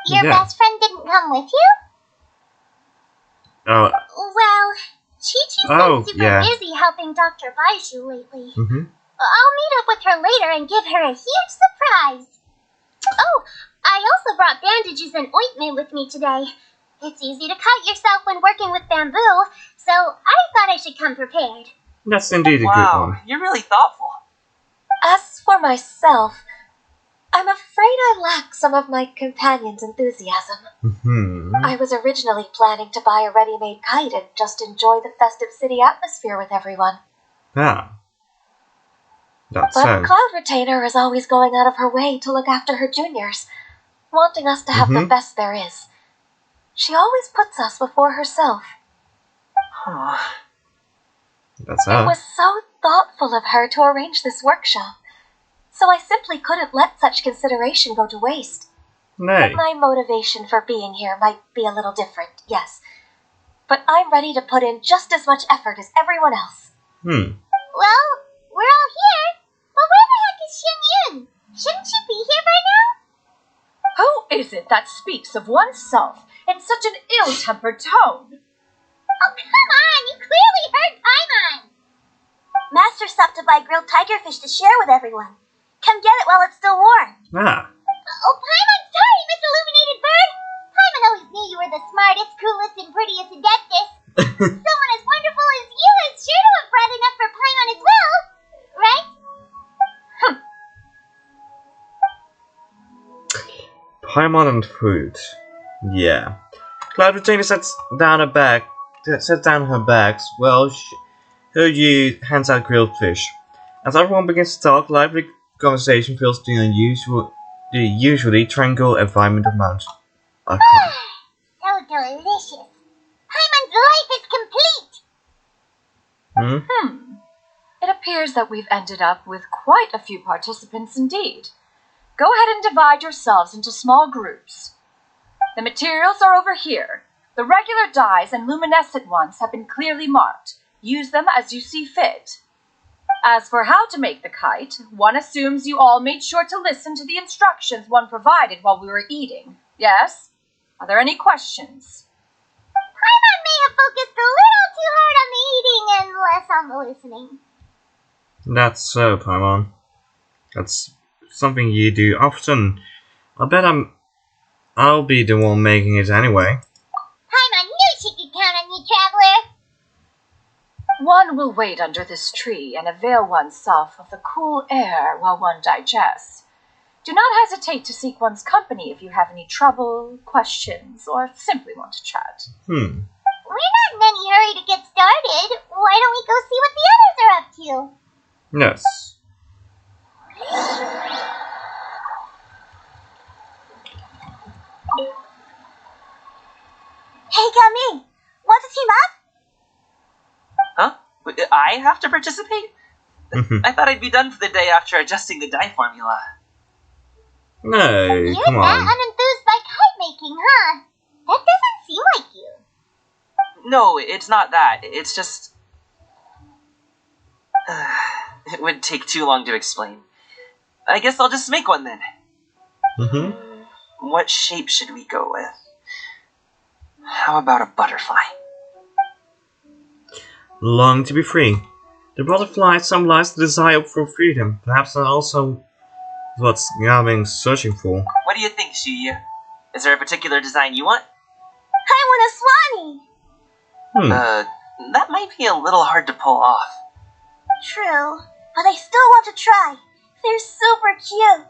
Your best friend didn't come with you? Oh. Well, Chi-Chi's been super busy helping Dr. Baiju lately. I'll meet up with her later and give her a huge surprise. Oh, I also brought bandages and ointment with me today. It's easy to cut yourself when working with bamboo, so I thought I should come prepared. That's indeed a good Wow, one. you're really thoughtful. As for myself, I'm afraid I lack some of my companion's enthusiasm. I was originally planning to buy a ready-made kite and just enjoy the festive city atmosphere with everyone. Ah. That's But Cloud Retainer is always going out of her way to look after her juniors, wanting us to have the best there is. She always puts us before herself. That's It was so thoughtful of her to arrange this workshop, so I simply couldn't let such consideration go to waste. Nay. My motivation for being here might be a little different, yes, but I'm ready to put in just as much effort as everyone else. Well, we're all here, but where the heck is is Xinyun? Shouldn't she be here by now? Who is it that speaks of oneself in such an ill-tempered tone? Oh, come on! You clearly heard Paimon! Master stopped to buy grilled tigerfish to share with everyone. Come get it while it's still warm. Ah. Oh, Paimon, sorry, Miss Illuminated Bird! Paimon always knew you were the smartest, coolest, and prettiest Adeptus. Someone as wonderful as you is sure to have brought enough for Paimon as well, right? Paimon and food. Yeah. Cloud Retainer sets down her bags. Well, Hoju hands out grilled fish. As everyone begins to talk, lively conversation fills the usually tranquil environment of Mount Archon. So delicious. Paimon's life is complete. It appears that we've ended up with quite a few participants indeed. Go ahead and divide yourselves into small groups. The materials are over here. The regular dyes and luminescent ones have been clearly marked. Use them as you see fit. As for how to make the kite, one assumes you all made sure to listen to the instructions one provided while we were eating. Yes? Are there any questions? Paimon may have focused a little too hard on the eating and less on the listening. That's so, Paimon. That's something you do often. I bet I'll be the one making it anyway. Paimon knew she could count on you, Traveler. One will wait under this tree and avail oneself of the cool air while one digests. Do not hesitate to seek one's company if you have any trouble, questions, or simply want to chat. We're not in any hurry to get started. Why don't we go see what the others are up to? Yes. Hey, Gummy, want to team up? Huh? I have to participate? I thought I'd be done for the day after adjusting the dye formula. No, You're come that on. unenthused by kite making, huh? That doesn't seem like you. No, it's not that. It's just... it would take too long to explain. I guess I'll just make one then. What shape should we go with? How about a butterfly? Long to be free. The butterfly symbolizes the desire for freedom. Perhaps that's also what Gaming's searching for. What do you think, Shiyu? Is there a particular design you want? I want a swanee. That might be a little hard to pull off. True, but I still want to try. They're super cute.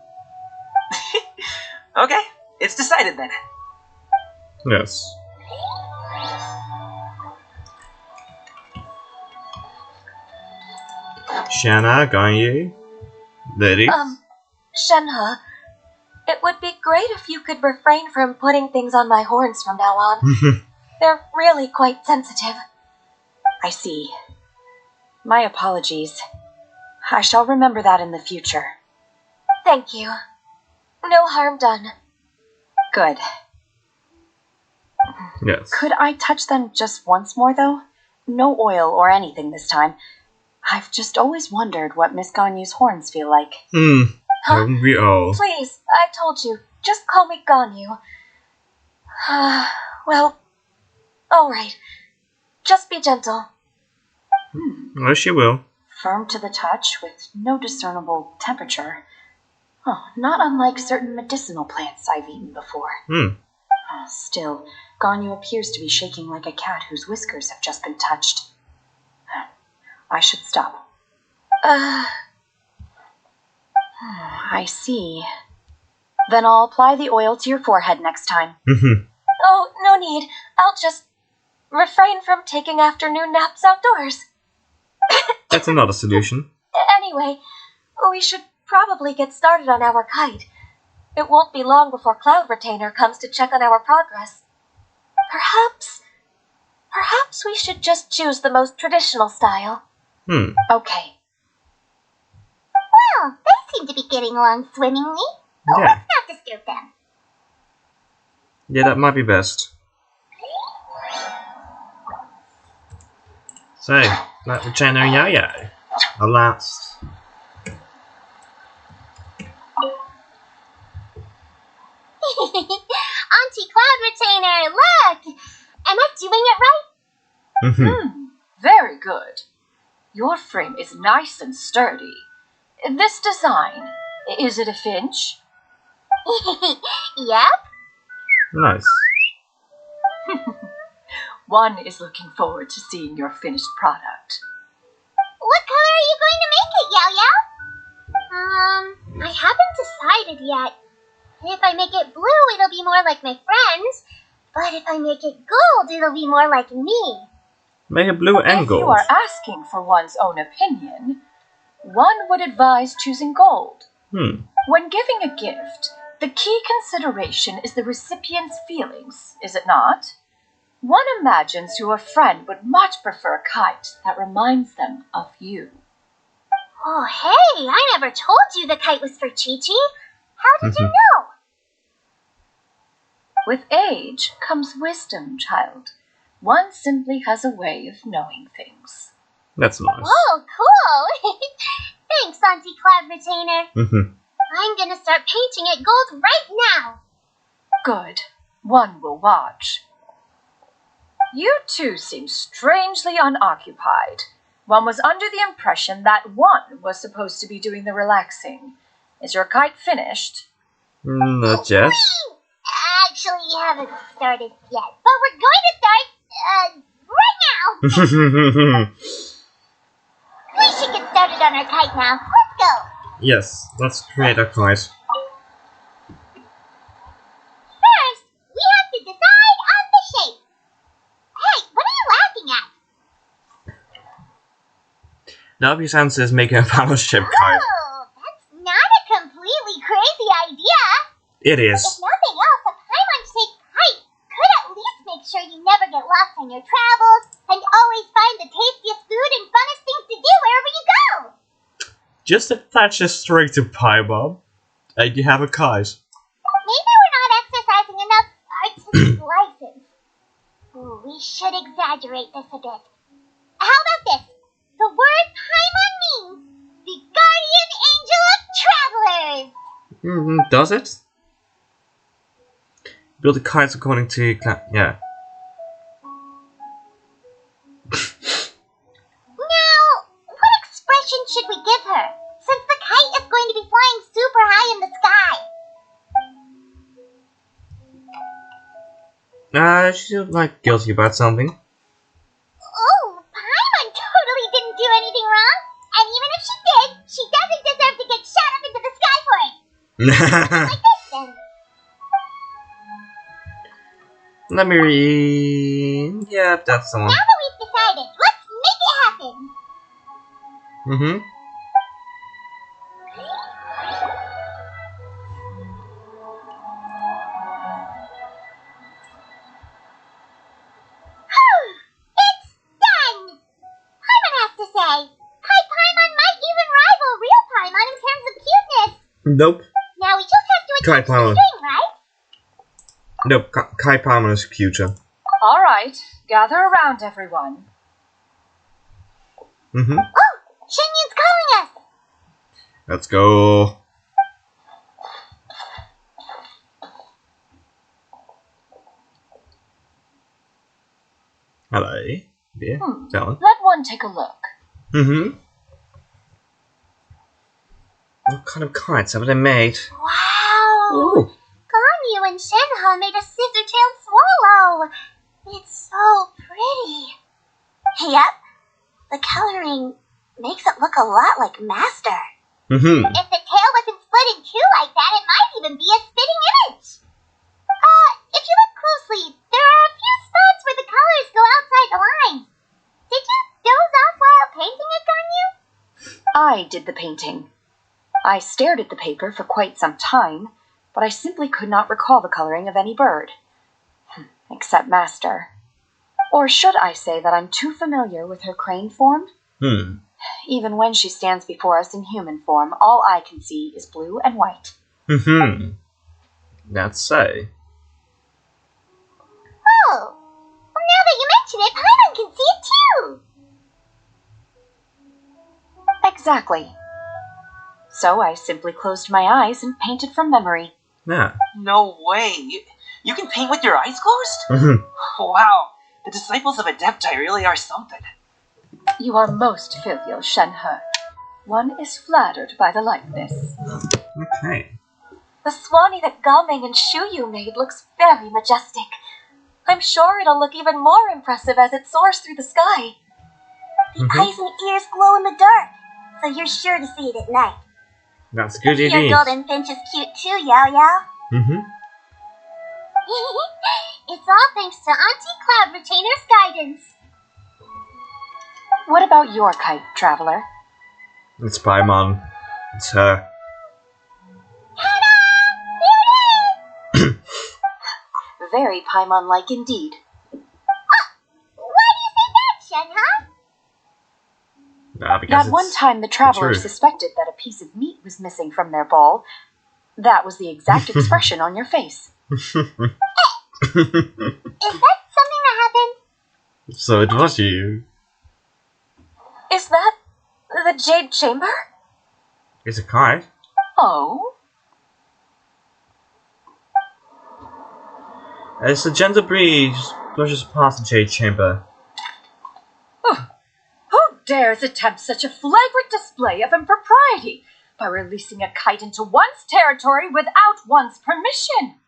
Okay, it's decided then. Yes. Shanna, Ganyu, ladies. Shenhe, it would be great if you could refrain from putting things on my horns from now on. They're really quite sensitive. I see. My apologies. I shall remember that in the future. Thank you. No harm done. Good. Yes. Could I touch them just once more, though? No oil or anything this time. I've just always wondered what Miss Ganyu's horns feel like. Huh? Haven't we all? Please, I told you. Just call me Ganyu. Well, alright. Just be gentle. Oh, she will. Firm to the touch with no discernible temperature. Oh, not unlike certain medicinal plants I've eaten before. Still, Ganyu appears to be shaking like a cat whose whiskers have just been touched. I should stop. I see. Then I'll apply the oil to your forehead next time. Oh, no need. I'll just refrain from taking afternoon naps outdoors. That's another solution. Anyway, we should probably get started on our kite. It won't be long before Cloud Retainer comes to check on our progress. Perhaps we should just choose the most traditional style. Okay. Well, they seem to be getting along swimmingly. Yeah. Let's not disturb them. Yeah, that might be best. So, let the channel yo-yo. At last. retainer, look! Am I doing it right? Very good. Your frame is nice and sturdy. This design, is it a Finch? Yep. Nice. One is looking forward to seeing your finished product. What color are you going to make it, Yao Yao? I haven't decided yet. If I make it blue, it'll be more like my friends. But if I make it gold, it'll be more like me. Make it blue and If gold. you are asking for one's own opinion, one would advise choosing gold. When giving a gift, the key consideration is the recipient's feelings, is it not? One imagines your friend would much prefer a kite that reminds them of you. Oh, hey, I never told you the kite was for Chi-Chi. How did you know? With age comes wisdom, child. One simply has a way of knowing things. That's nice. Whoa, cool. Thanks, Auntie Cloud Retainer. I'm gonna start painting it gold right now. Good. One will watch. You two seem strangely unoccupied. One was under the impression that one was supposed to be doing the relaxing. Is your kite finished? Not yet. We actually haven't started yet, but we're going to start, right now. We should get started on our kite now. Let's go. Yes, let's create a kite. First, we have to decide on the shape. Hey, what are you laughing at? Now Sense is making a power ship kite. Oh, that's not a completely crazy idea. It If is. nothing else, a Paimon-shaped kite could at least make sure you never get lost on your travels and always find the tastiest food and funnest things to do wherever you go. Just attach a string to Paimon, and you have a kite. Maybe we're not exercising enough artistic license. Ooh, we should exaggerate this a bit. How about this? The word Paimon means the guardian angel of travelers. Does it? Build the kites according to yeah. Now, what expression should we give her? Since the kite is going to be flying super high in the sky. She's like guilty about something. Oh, Paimon totally didn't do anything wrong. And even if she did, she doesn't deserve to get shot up into the sky for it. Like this then. Let me read. Yeah, that's the one. Now that we've decided, let's make it happen. It's done! Paimon has to say. Kai Paimon might even rival real Paimon in terms of cuteness. Nope. Now we just have to Kai attach the Paimon. string, right? Nope. Kai Paimon is cuter. All right, gather around, everyone. Oh, Shenyun's calling us. Let's go. Hello. Yeah. Tell her. Let one take a look. What kind of kites have they made? Wow. Ooh. Ganyu and Shenhe made a scissor-tailed swallow. It's so pretty. Yep. The coloring makes it look a lot like Master. If the tail wasn't split in two like that, it might even be a spitting image. If you look closely, there are a few spots where the colors go outside the lines. Did you doze off while painting it, Ganyu? I did the painting. I stared at the paper for quite some time, but I simply could not recall the coloring of any bird. Except Master. Or should I say that I'm too familiar with her crane form? Even when she stands before us in human form, all I can see is blue and white. That's so. Oh. Well, now that you mention it, Paimon can see it too. Exactly. So I simply closed my eyes and painted from memory. Yeah. No way. You can paint with your eyes closed? Mhm. Wow, the disciples of Adepti really are something. You are most filial, Shenhe. One is flattered by the likeness. Okay. The Swanee that Gaming and Shuyu made looks very majestic. I'm sure it'll look even more impressive as it soars through the sky. The eyes and ears glow in the dark, so you're sure to see it at night. That's a good Your idea. golden finch is cute too, Yao Yao. It's all thanks to Auntie Cloud Retainer's guidance. What about your kite, traveler? It's Paimon. It's her. Ta-da! There it is! Very Paimon-like indeed. Why do you say that, Shenhe? Because That one time the traveler truth. suspected that a piece of meat was missing from their bowl. That was the exact expression on your face. Is that something that happened? So it was you. Is that the Jade Chamber? It's a kite. Oh? As the gentle breeze brushes past the Jade Chamber. Who dares attempt such a flagrant display of impropriety by releasing a kite into one's territory without one's permission?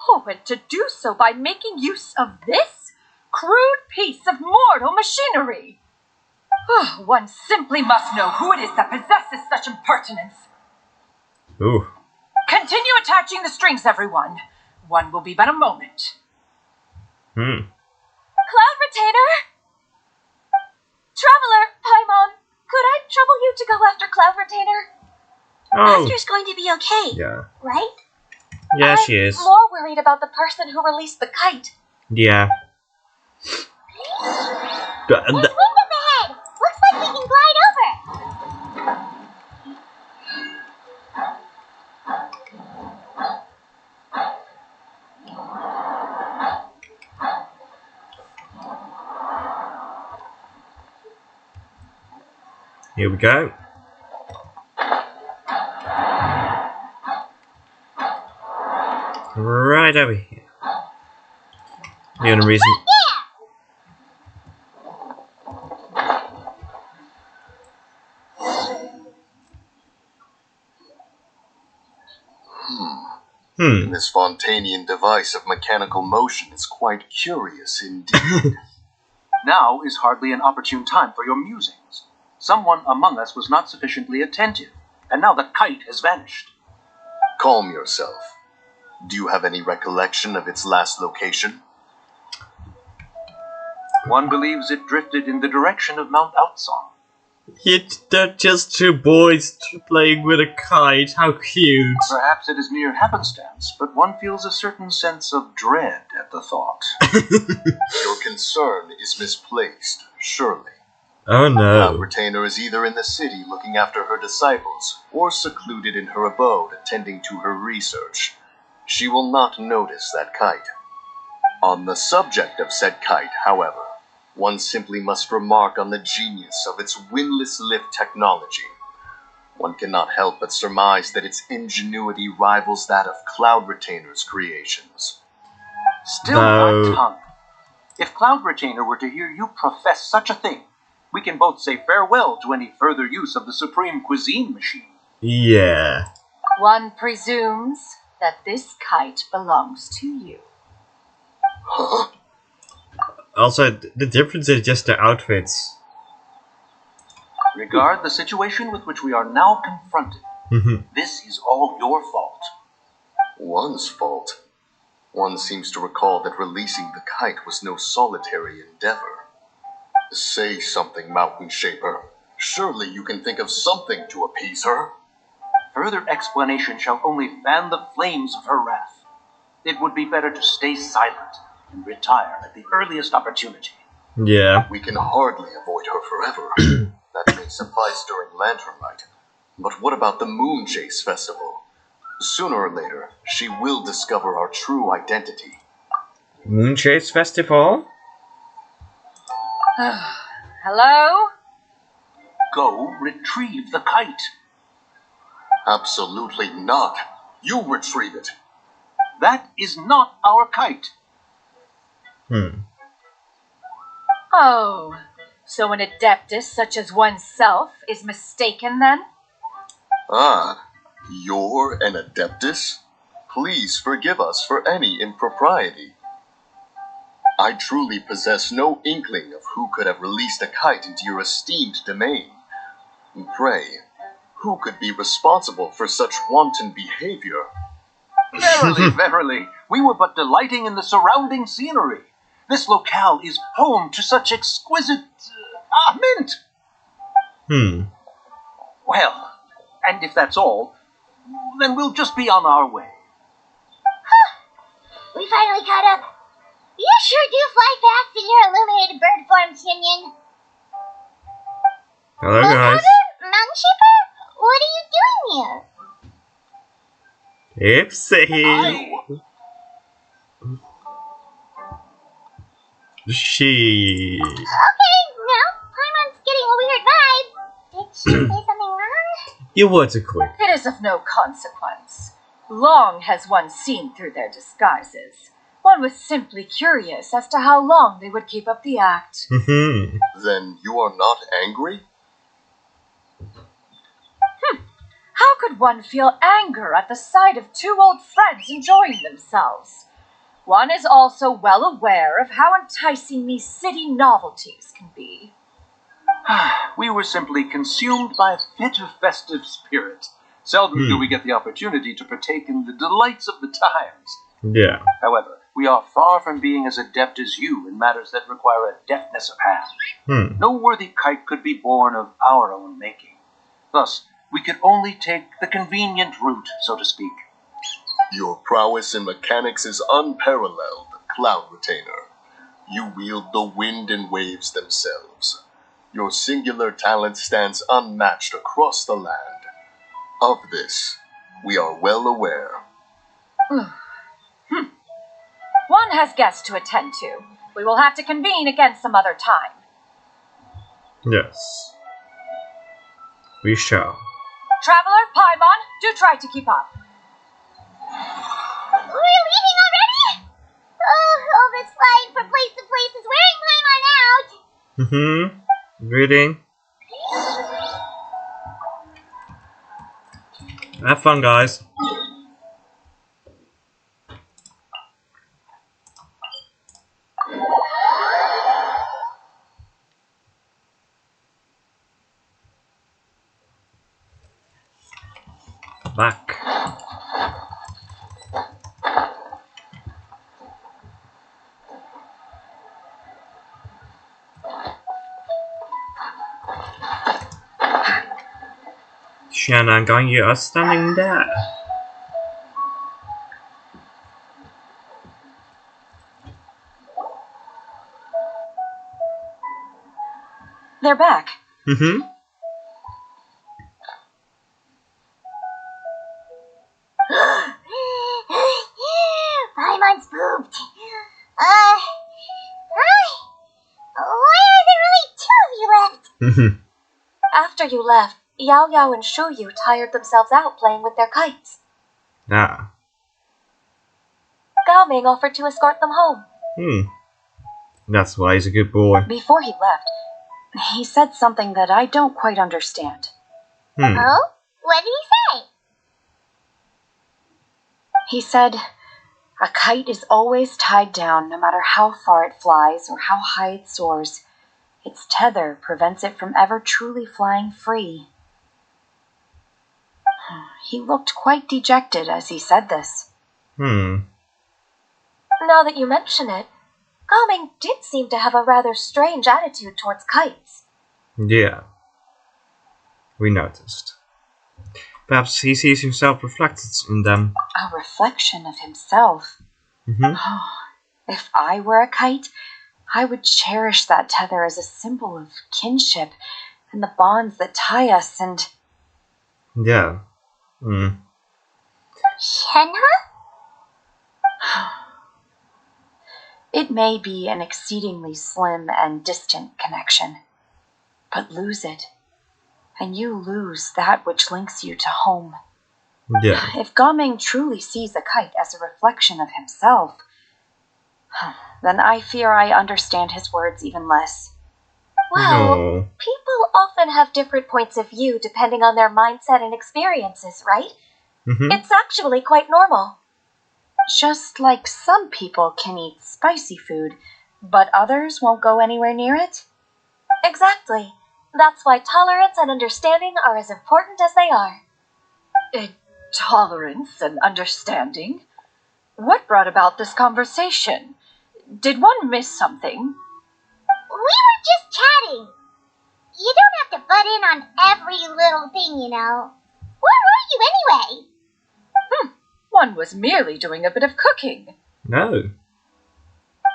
Oh, and to do so by making use of this crude piece of mortal machinery. One simply must know who it is that possesses such impertinence. Ooh. Continue attaching the strings, everyone. One will be but a moment. Cloud Retainer! Traveler, Paimon, could I trouble you to go after Cloud Retainer? Oh. Master's going to be okay, Yeah. right? Yeah, she is. I'm more worried about the person who released the kite. Yeah. There's wind up ahead! Looks like we can glide over! Here we go. Right over here. The only reason. This Fontanian device of mechanical motion is quite curious indeed. Now is hardly an opportune time for your musings. Someone among us was not sufficiently attentive, and now the kite has vanished. Calm yourself. Do you have any recollection of its last location? One believes it drifted in the direction of Mount Outsong. They're just two boys playing with a kite. How cute. Perhaps it is mere happenstance, but one feels a certain sense of dread at the thought. Your concern is misplaced, surely. Oh Cloud no. Retainer is either in the city looking after her disciples, or secluded in her abode attending to her research. She will not notice that kite. On the subject of said kite, however, one simply must remark on the genius of its windless lift technology. One cannot help but surmise that its ingenuity rivals that of Cloud Retainer's creations. Still No. my tongue. If Cloud Retainer were to hear you profess such a thing, we can both say farewell to any further use of the Supreme Cuisine Machine. Yeah. One presumes that this kite belongs to you. Huh? Also, the difference is just the outfits. Regard the situation with which we are now confronted. This is all your fault. One's fault. One seems to recall that releasing the kite was no solitary endeavor. Say something, Mountain Shaper. Surely you can think of something to appease her. Further explanation shall only fan the flames of her wrath. It would be better to stay silent and retire at the earliest opportunity. Yeah. We can hardly avoid her forever. That may suffice during Lantern Rite. But what about the Moon Chase Festival? Sooner or later, she will discover our true identity. Moonchase Festival? Hello? Go retrieve the kite. Absolutely not. You retrieve it. That is not our kite. Oh, so an adeptus such as oneself is mistaken then? Ah, you're an adeptus? Please forgive us for any impropriety. I truly possess no inkling of who could have released a kite into your esteemed domain. Pray, who could be responsible for such wanton behavior? Verily, verily, we were but delighting in the surrounding scenery. This locale is home to such exquisite mint. Well, and if that's all, then we'll just be on our way. We finally caught up. You sure do fly fast in your illuminated bird form, Shinyan. Hello, guys. Mountain what are you doing here? Oopsie. She. Okay, now Paimon's getting a weird vibe. Did she say something wrong? You were too quick. It is of no consequence. Long has one seen through their disguises. One was simply curious as to how long they would keep up the act. Then you are not angry? How could one feel anger at the sight of two old friends enjoying themselves? One is also well aware of how enticing these city novelties can be. We were simply consumed by a fit of festive spirit. Seldom do we get the opportunity to partake in the delights of the times. Yeah. However, we are far from being as adept as you in matters that require a deftness of hand. No worthy kite could be born of our own making. Thus, we could only take the convenient route, so to speak. Your prowess in mechanics is unparalleled, Cloud Retainer. You wield the wind and waves themselves. Your singular talent stands unmatched across the land. Of this, we are well aware. One has guests to attend to. We will have to convene again some other time. Yes. We shall. Traveler, Paimon, do try to keep up. We're leaving already? Oh, all this flying from place to place is wearing Paimon out. Reading. Have fun, guys. Back. Shanna and Gagne are standing there. They're back. Paimon's pooped. Hi. Why are there only two of you left? After you left, Yao Yao and Shu Yu tired themselves out playing with their kites. Ah. Gao Ming offered to escort them home. That's why he's a good boy. Before he left, he said something that I don't quite understand. Oh? What did he say? He said, a kite is always tied down no matter how far it flies or how high it soars. Its tether prevents it from ever truly flying free. He looked quite dejected as he said this. Now that you mention it, Gao Ming did seem to have a rather strange attitude towards kites. Yeah. We noticed. Perhaps he sees himself reflected in them. A reflection of himself. If I were a kite, I would cherish that tether as a symbol of kinship and the bonds that tie us and... Yeah. Shenhe? It may be an exceedingly slim and distant connection, but lose it, and you lose that which links you to home. Yeah. If Gaming truly sees the kite as a reflection of himself, then I fear I understand his words even less. Well, No. people often have different points of view depending on their mindset and experiences, right? It's actually quite normal. Just like some people can eat spicy food, but others won't go anywhere near it? Exactly. That's why tolerance and understanding are as important as they are. Tolerance and understanding? What brought about this conversation? Did one miss something? We were just chatting. You don't have to butt in on every little thing, you know. Where were you anyway? One was merely doing a bit of cooking. No.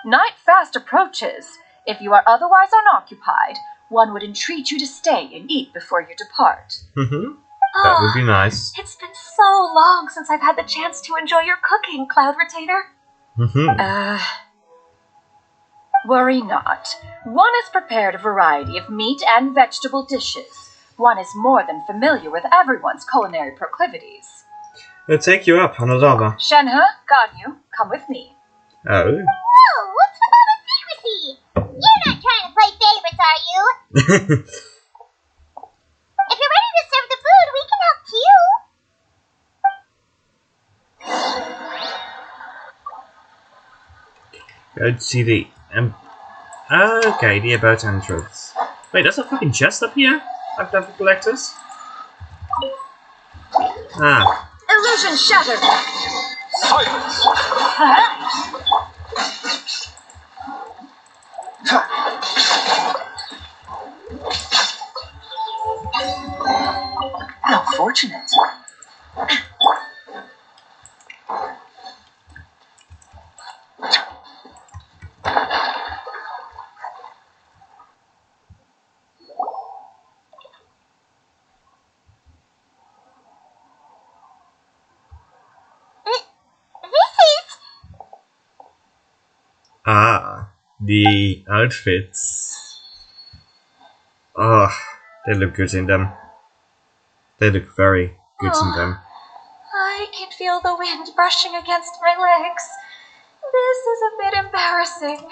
Night fast approaches. If you are otherwise unoccupied, one would entreat you to stay and eat before you depart. That would be nice. It's been so long since I've had the chance to enjoy your cooking, Cloud Retainer. Worry not. One has prepared a variety of meat and vegetable dishes. One is more than familiar with everyone's culinary proclivities. I'll take you up on a lava. Shenhe, Ganyu, come with me. Oh. Whoa, what's with all the secrecy? You're not trying to play favorites, are you? If you're ready to serve the food, we can help too. Go to see the... okay, the about entrance. Wait, there's a fucking chest up here? I've never collectors? Ah. Illusion shattered! How fortunate. Ah. The outfits. Oh, they look good in them. They look very good in them. I can feel the wind brushing against my legs. This is a bit embarrassing.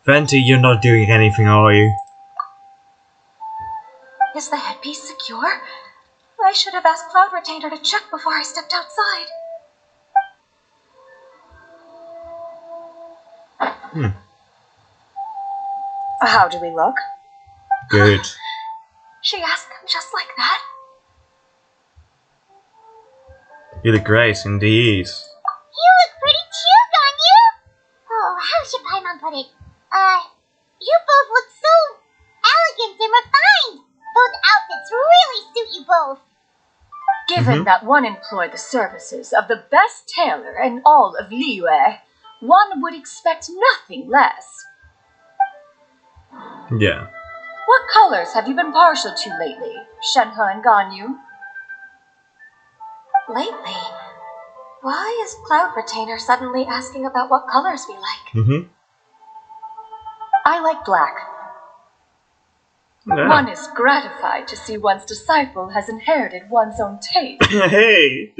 Venti, you're not doing anything, are you? Is the headpiece secure? I should have asked Cloud Retainer to check before I stepped outside. How do we look? Good. She asked them just like that. You look great, indeed. You look pretty too, Ganyu. Oh, how should Paimon put it? You both look so elegant and refined. Those outfits really suit you both. Given that one employed the services of the best tailor in all of Liyue, one would expect nothing less. Yeah. What colors have you been partial to lately, Shenhe and Ganyu? Lately? Why is Cloud Retainer suddenly asking about what colors we like? I like black. Yeah. One is gratified to see one's disciple has inherited one's own taste. Hey!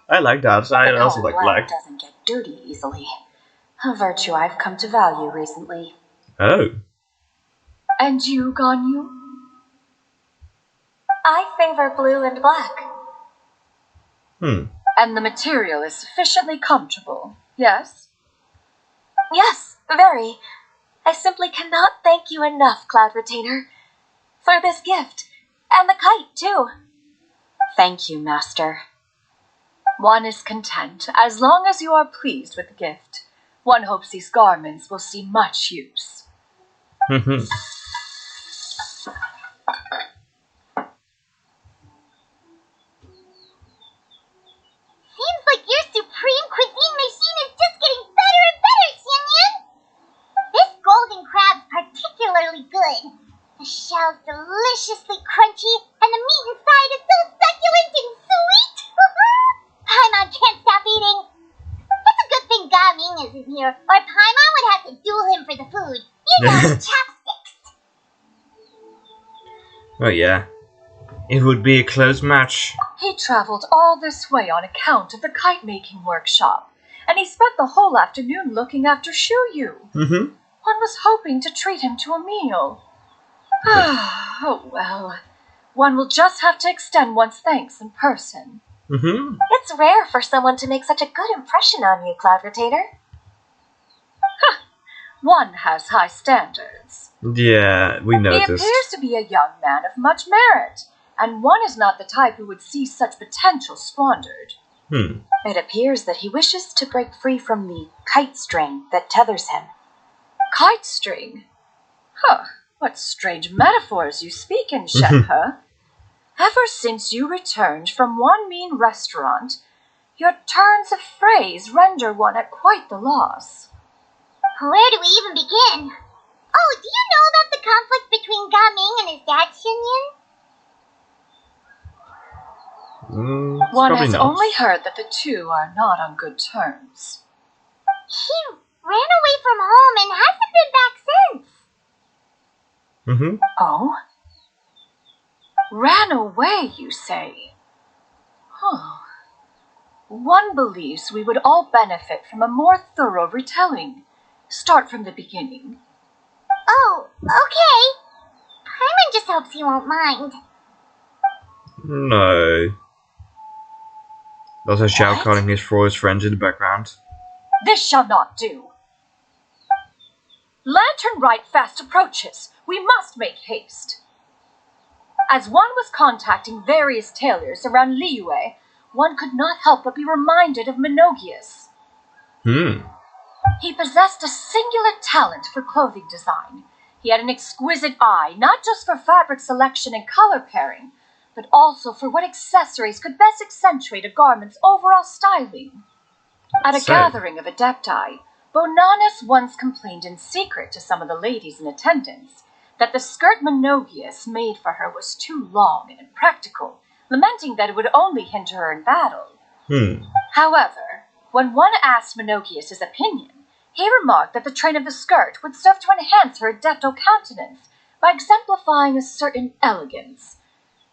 I like that. I The also color like black. doesn't get dirty easily. A virtue I've come to value recently. Oh. And you, Ganyu? I favor blue and black. And the material is sufficiently comfortable, yes? Yes, very. I simply cannot thank you enough, Cloud Retainer, for this gift. And the kite, too. Thank you, Master. One is content, as long as you are pleased with the gift. One hopes these garments will see much use. Seems like your supreme cuisine machine is just getting better and better, Xianyun. This golden crab's particularly good. The shell's deliciously crunchy, and the meat inside is so succulent and sweet. Paimon can't stop eating. It's a good thing Gaming isn't here, or Paimon would have to duel him for the food. You know, chopsticks. Oh yeah. It would be a close match. He traveled all this way on account of the kite-making workshop, and he spent the whole afternoon looking after Shuyu. Mm-hmm. One was hoping to treat him to a meal. Oh well, one will just have to extend one's thanks in person. Mm-hmm. It's rare for someone to make such a good impression on you, Cloud Rotator. One has high standards. Yeah, we He noticed. appears to be a young man of much merit, and one is not the type who would see such potential squandered. It appears that he wishes to break free from the kite string that tethers him. Kite string? Huh, what strange metaphors you speak in, Shenhe. Ever since you returned from one mean restaurant, your turns of phrase render one at quite the loss. Where do we even begin? Oh, do you know about the conflict between Gaming and his dad, Xinyan? One has only heard that the two are not on good terms. He ran away from home and hasn't been back since. Mm-hmm. Oh? Ran away, you say? Huh. One believes we would all benefit from a more thorough retelling. Start from the beginning. Oh, okay. Paimon just hopes he won't mind. No. Does a shout What? calling for his friends in the background? This shall not do. Lantern Rite fast approaches. We must make haste. As one was contacting various tailors around Liyue, one could not help but be reminded of Menogius. He possessed a singular talent for clothing design. He had an exquisite eye, not just for fabric selection and color pairing, but also for what accessories could best accentuate a garment's overall styling. At a gathering of Adepti, Bonanus once complained in secret to some of the ladies in attendance that the skirt Menogius made for her was too long and impractical, lamenting that it would only hinder her in battle. However, when one asked Menogius his opinion, he remarked that the train of the skirt would serve to enhance her adeptal countenance by exemplifying a certain elegance.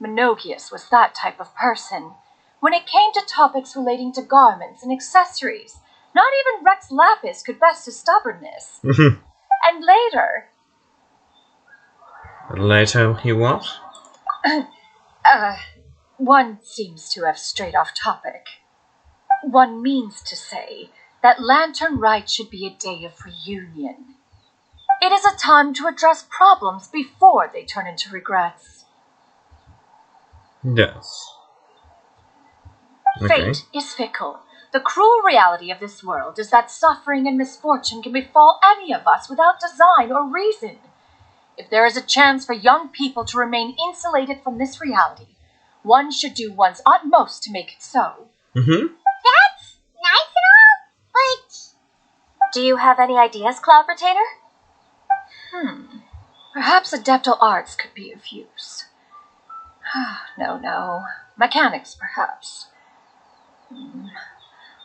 Menogius was that type of person. When it came to topics relating to garments and accessories, not even Rex Lapis could best his stubbornness. And later... Later he what? One seems to have strayed off topic. One means to say that Lantern Rite should be a day of reunion. It is a time to address problems before they turn into regrets. Yes. Okay. Fate is fickle. The cruel reality of this world is that suffering and misfortune can befall any of us without design or reason. If there is a chance for young people to remain insulated from this reality, one should do one's utmost to make it so. That's nice and all, but... Do you have any ideas, Cloud Rotator? Perhaps adeptal arts could be of use. No. Mechanics, perhaps.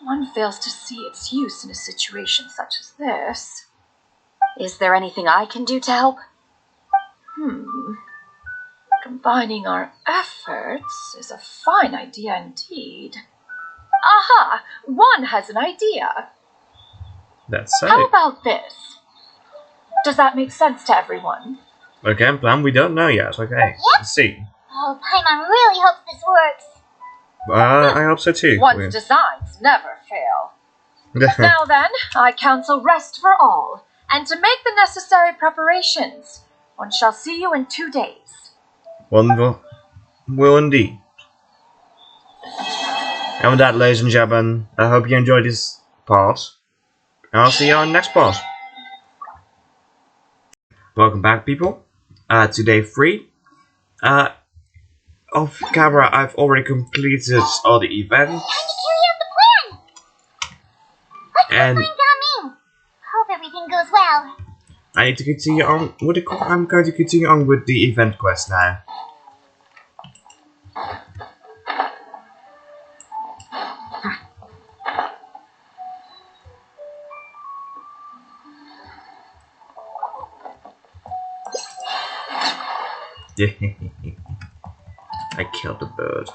One fails to see its use in a situation such as this. Is there anything I can do to help? Combining our efforts is a fine idea indeed. Aha! One has an idea. That's How it. about this? Does that make sense to everyone? Okay, plan we don't know yet. Okay, let's see. Oh, Paimon really hopes this works. I hope so too. One's designs never fail. Now then, I counsel rest for all, and to make the necessary preparations. One shall see you in 2 days. One will indeed. And with that, ladies and gentlemen, I hope you enjoyed this part. And I'll see you on the next part. Welcome back, people. To day 3. Off camera, I've already completed all the events. Time to carry out the plan! Let's And go find Gaming. Hope everything goes well. I need to continue on with the. I'm going to continue on with the event quest now. I killed the bird.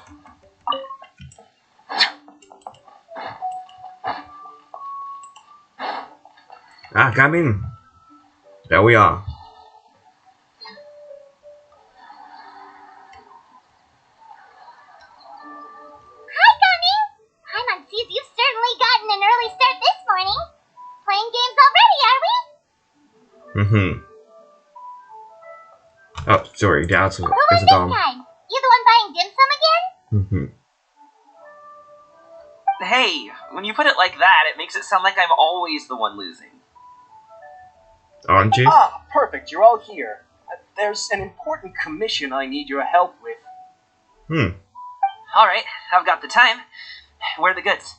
Ah, come in. There we are. Hi, Gummy! Paimon sees you've certainly gotten an early start this morning. Playing games already, are we? Oh, sorry, that's Who won this time? You the one buying dim sum again? Hey, when you put it like that, it makes it sound like I'm always the one losing. Aren't you? Ah, perfect, you're all here. There's an important commission I need your help with. Alright, I've got the time. Where are the goods?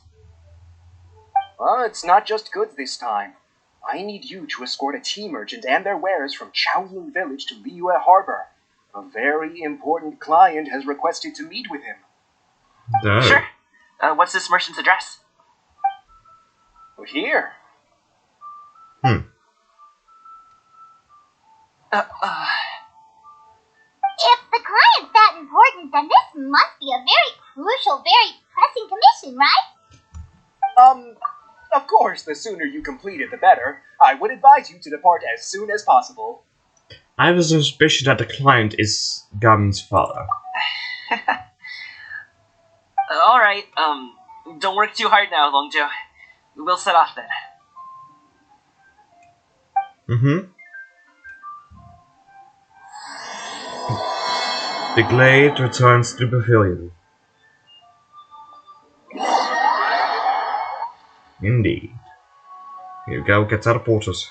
Well, it's not just goods this time. I need you to escort a tea merchant and their wares from Shaoying Village to Liyue Harbor. A very important client has requested to meet with him. No. Sure. What's this merchant's address? Here. If the client's that important, then this must be a very crucial, very pressing commission, right? Of course, the sooner you complete it, the better. I would advise you to depart as soon as possible. I have a suspicion that the client is Gamin's father. Alright, don't work too hard now, Longjo. We'll set off then. The glade returns to the pavilion. Indeed. Here we go, get teleported.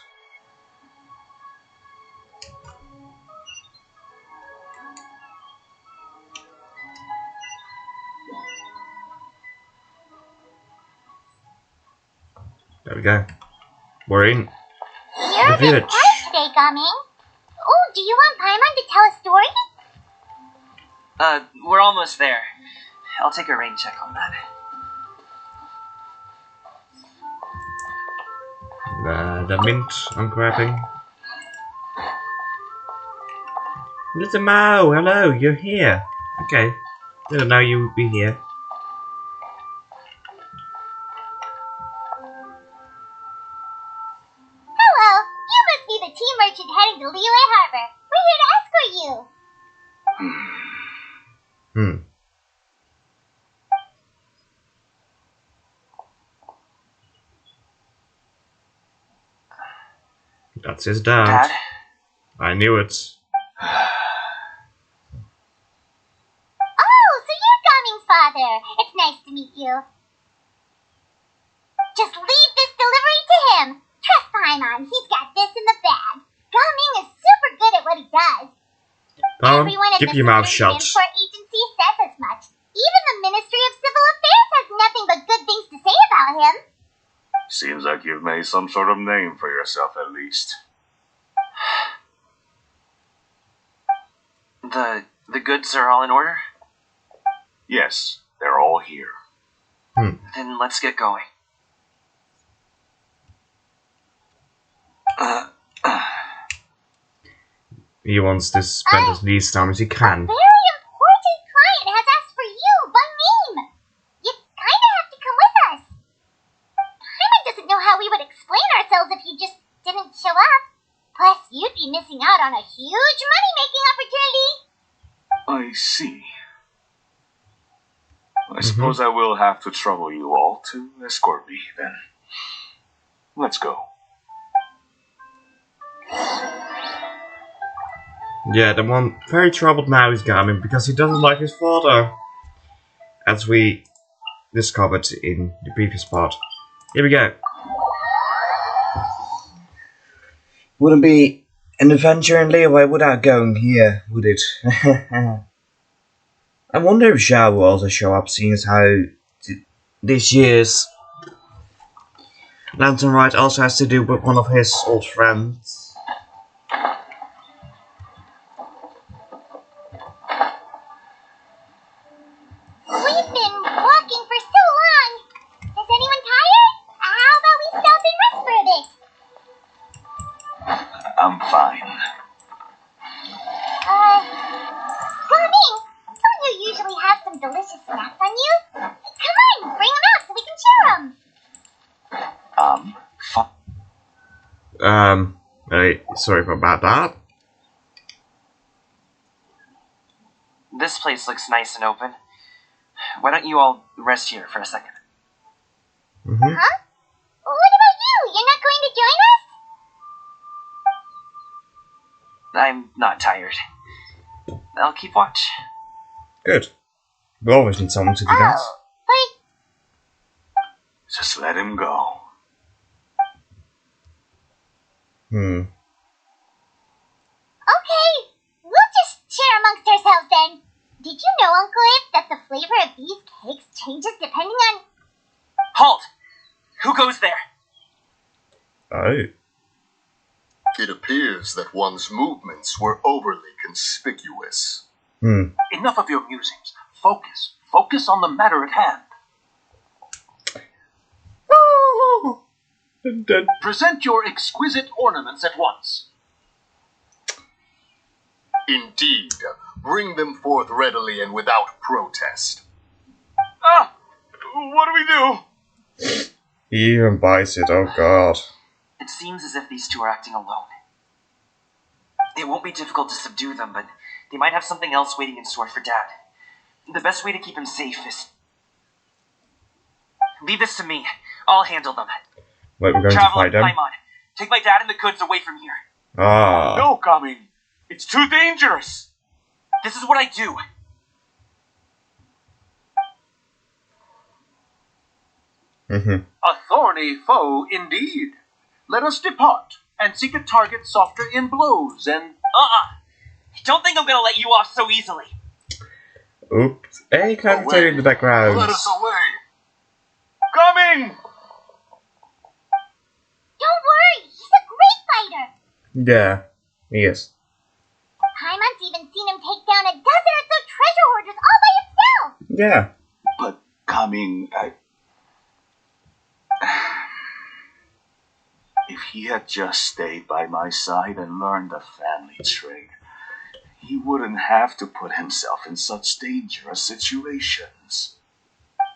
There we go. We're in You're the village. quiet today, Gummy. Oh, do you want Paimon to tell a story? We're almost there. I'll take a rain check on that. The mint I'm grabbing. Little Mo, hello, you're here. Okay. Didn't know you would be here. Hello, you must be the tea merchant heading to Liyue Harbor. We're here to escort you. That's his dad. Dad? I knew it. Oh, so you're Gumming's father. It's nice to meet you. Just leave this delivery to him. Trust Paimon, he's got this in the bag. Gumming is super good at what he does. Everyone at keep the your mouth Foreign shut. Transport Agency says as much. Even the Ministry of Civil Affairs has nothing but good things to say about him. Seems like you've made some sort of name for yourself at least. The goods are all in order? Yes, they're all here. Then let's get going. He wants to spend as least time as he A can. very important client has asked for you by name. You kinda have to come with us. Paimon doesn't know how we would explain ourselves if you just didn't show up. Plus, you'd be missing out on a huge money-making opportunity. I see. I suppose I will have to trouble you all to escort me, then. Let's go. Yeah, the one very troubled now is Gamin because he doesn't like his father. As we discovered in the previous part. Here we go. Wouldn't be an adventure in Liyue without going here, would it? I wonder if Zhao will also show up, seeing as how this year's Lantern Rite also has to do with one of his old friends. We've been walking for so long. Is anyone tired? How about we stop and rest for a bit? I'm fine. Gumming, don't you Sorry about that. This place looks nice and open. Why don't you all rest here for a second? Mm-hmm. Huh? What about you? You're not going to join us? I'm not tired. I'll keep watch. Good. We always need someone to do that. Oh, but Just let him go. okay. We'll just share amongst ourselves then. Did you know, Uncle Ip, that the flavor of these cakes changes depending on... Halt! Who goes there? Oh. It appears that one's movements were overly conspicuous. Enough of your musings. Focus. Focus on the matter at hand. Oh. Present your exquisite ornaments at once. Indeed, bring them forth readily and without protest. Ah! What do we do? He even bites it, oh god. It seems as if these two are acting alone. It won't be difficult to subdue them, but they might have something else waiting in store for Dad. The best way to keep him safe is... Leave this to me. I'll handle them. Wait, we're going to fight them? Paimon, take my dad and the goods away from here. Ah. No, Kami. It's too dangerous. This is what I do. Mm-hmm. A thorny foe indeed. Let us depart and seek a target softer in blows and... I don't think I'm gonna let you off so easily. Oops. Hey, can I tell you in the background? Let us away! Coming! Don't worry, he's a great fighter. Yeah, he is. Paimon's even seen him take down a dozen or so treasure hoarders all by himself. Yeah. But coming... If he had just stayed by my side and learned the family trade, he wouldn't have to put himself in such dangerous situations.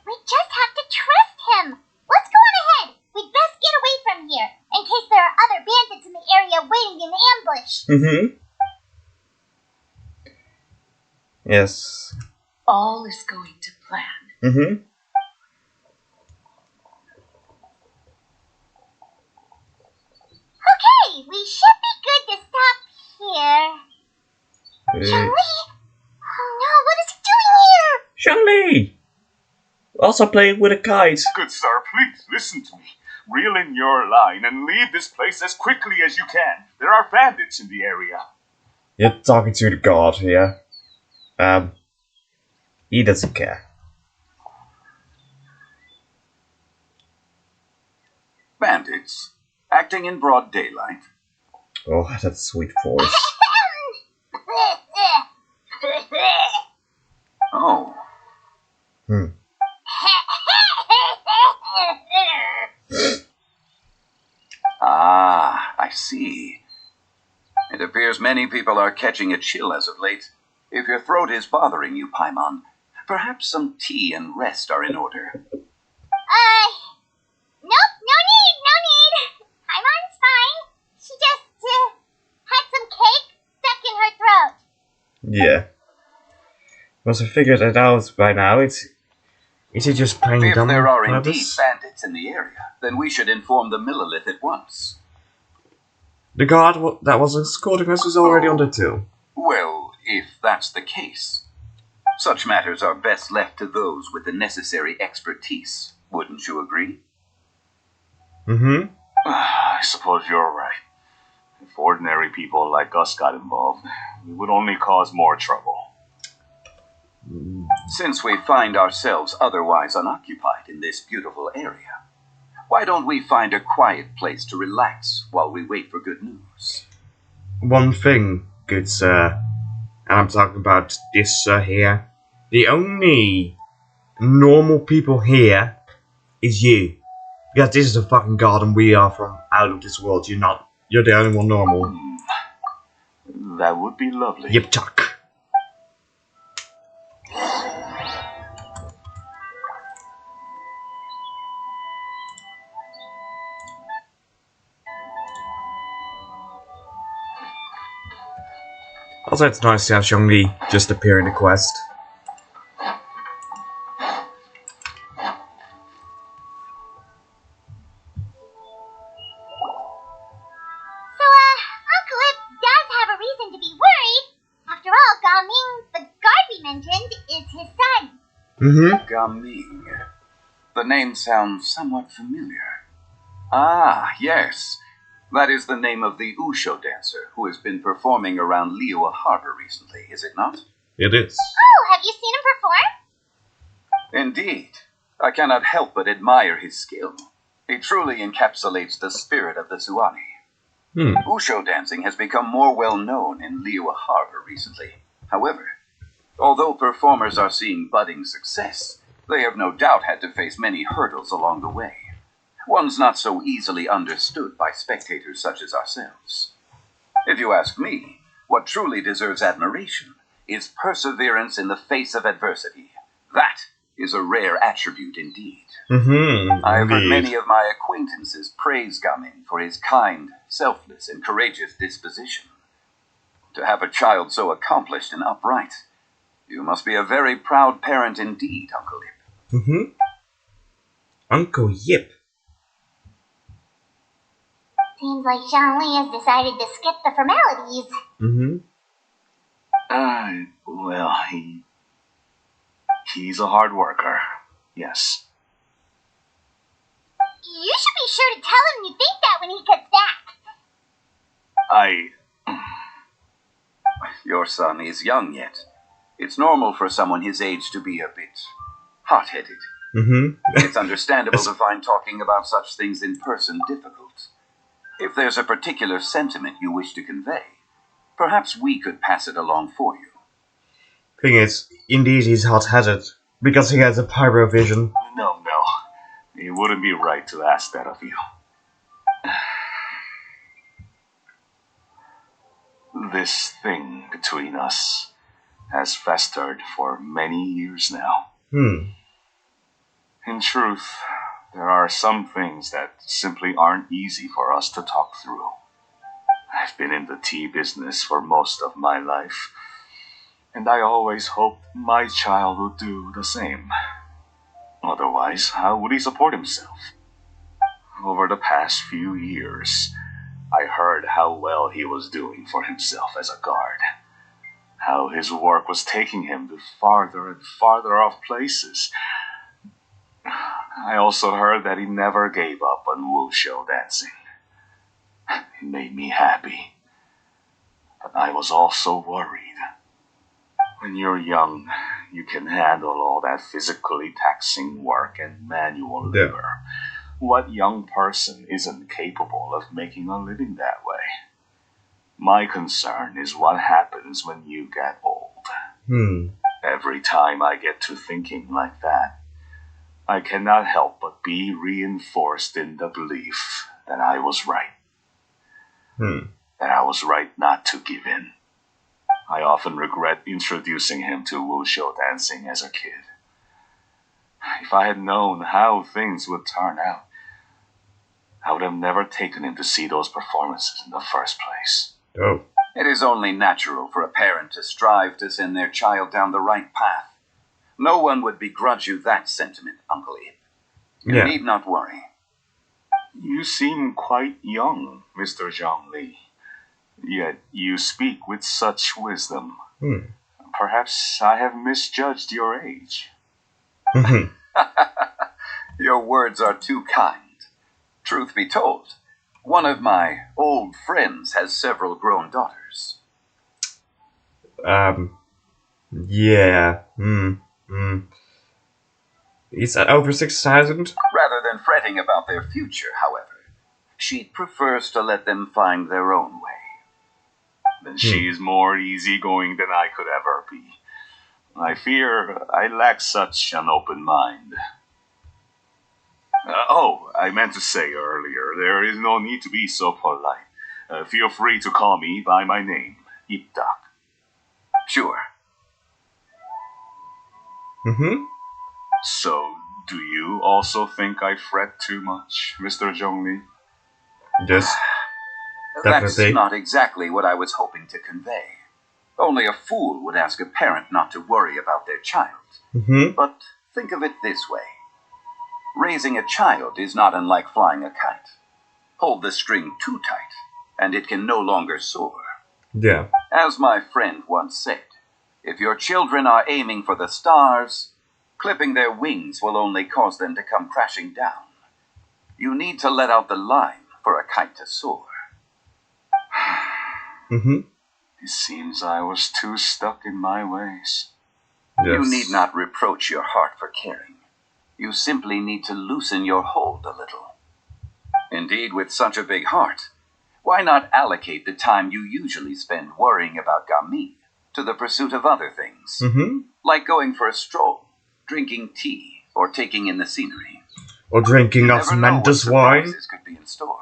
We just have to trust him. Let's go on ahead. We'd best get away from here, in case there are other bandits in the area waiting in ambush. Mm-hmm. Yes. All is going to plan. Mm-hmm. Okay, we should be good to stop here. Chun-Li? Oh no, what is he doing here? Shang-Li! Also playing with a kite. Good sir, please listen to me. Reel in your line and leave this place as quickly as you can. There are bandits in the area. You're talking to the god here. He doesn't care. Bandits? Acting in broad daylight? Oh, that sweet voice. Oh. Ah, I see. It appears many people are catching a chill as of late. If your throat is bothering you, Paimon, perhaps some tea and rest are in order. Nope, no need. Paimon's fine. She just, had some cake stuck in her throat. Yeah. Once I figured it out by now, is he just playing If dumb there are on indeed purpose? bandits in the area, then we should inform the Millilith at once. The guard that was escorting us was already on the till. Well, if that's the case, such matters are best left to those with the necessary expertise. Wouldn't you agree? Mm-hmm. I suppose you're right. If ordinary people like us got involved, we would only cause more trouble. Since we find ourselves otherwise unoccupied in this beautiful area, why don't we find a quiet place to relax while we wait for good news? One thing, good sir, and I'm talking about this sir here. The only normal people here is you. Because this is a fucking god and we are from out of this world. You're the only one normal. That would be lovely. Yip chuck. Also, it's nice to have Zhongli just appear in the quest. So, Uncle Ip does have a reason to be worried. After all, Gaming, the guard we mentioned, is his son. Gaming. The name sounds somewhat familiar. Ah, yes. That is the name of the Usho dancer who has been performing around Liyue Harbor recently, is it not? It is. Oh, have you seen him perform? Indeed. I cannot help but admire his skill. He truly encapsulates the spirit of the Zuani. Usho dancing has become more well known in Liyue Harbor recently. However, although performers are seeing budding success, they have no doubt had to face many hurdles along the way. One's not so easily understood by spectators such as ourselves. If you ask me, what truly deserves admiration is perseverance in the face of adversity. That is a rare attribute indeed. I have heard many of my acquaintances praise Gaming for his kind, selfless, and courageous disposition. To have a child so accomplished and upright, you must be a very proud parent indeed, Uncle Ip. Uncle Yip. Seems like Zhongli has decided to skip the formalities. Well, he's a hard worker. Yes. You should be sure to tell him you think that when he gets back. Your son is young yet. It's normal for someone his age to be a bit hot-headed. It's understandable to find talking about such things in person difficult. If there's a particular sentiment you wish to convey, perhaps we could pass it along for you. Thing is, indeed he's hot-headed, because he has a pyro vision. No. It wouldn't be right to ask that of you. This thing between us has festered for many years now. In truth, there are some things that simply aren't easy for us to talk through. I've been in the tea business for most of my life, and I always hoped my child would do the same. Otherwise, how would he support himself? Over the past few years, I heard how well he was doing for himself as a guard. How his work was taking him to farther and farther off places. I also heard that he never gave up on wushou dancing. It made me happy. But I was also worried. When you're young, you can handle all that physically taxing work and manual labor. What young person isn't capable of making a living that way? My concern is what happens when you get old. Every time I get to thinking like that, I cannot help but be reinforced in the belief that I was right. That I was right not to give in. I often regret introducing him to wushou dancing as a kid. If I had known how things would turn out, I would have never taken him to see those performances in the first place. It is only natural for a parent to strive to send their child down the right path. No one would begrudge you that sentiment, Uncle Ip. You need not worry. You seem quite young, Mr. Zhongli. Yet you speak with such wisdom. Perhaps I have misjudged your age. Your words are too kind. Truth be told, one of my old friends has several grown daughters. Is that over 6,000? Rather than fretting about their future, however, she prefers to let them find their own way. Then she is more easygoing than I could ever be. I fear I lack such an open mind. I meant to say earlier, there is no need to be so polite. Feel free to call me by my name, Iptak. Sure. So, do you also think I fret too much, Mr. Zhongli? Yes. That's Definitely. not exactly what I was hoping to convey. Only a fool would ask a parent not to worry about their child. But think of it this way. Raising a child is not unlike flying a kite. Hold the string too tight, and it can no longer soar. Yeah. As my friend once said, if your children are aiming for the stars, clipping their wings will only cause them to come crashing down. You need to let out the line for a kite to soar. It seems I was too stuck in my ways. Yes. You need not reproach your heart for caring. You simply need to loosen your hold a little. Indeed, with such a big heart, why not allocate the time you usually spend worrying about Gamine to the pursuit of other things? Like going for a stroll, drinking tea, or taking in the scenery. Or drinking You of never know what tremendous wine. surprises could be in store.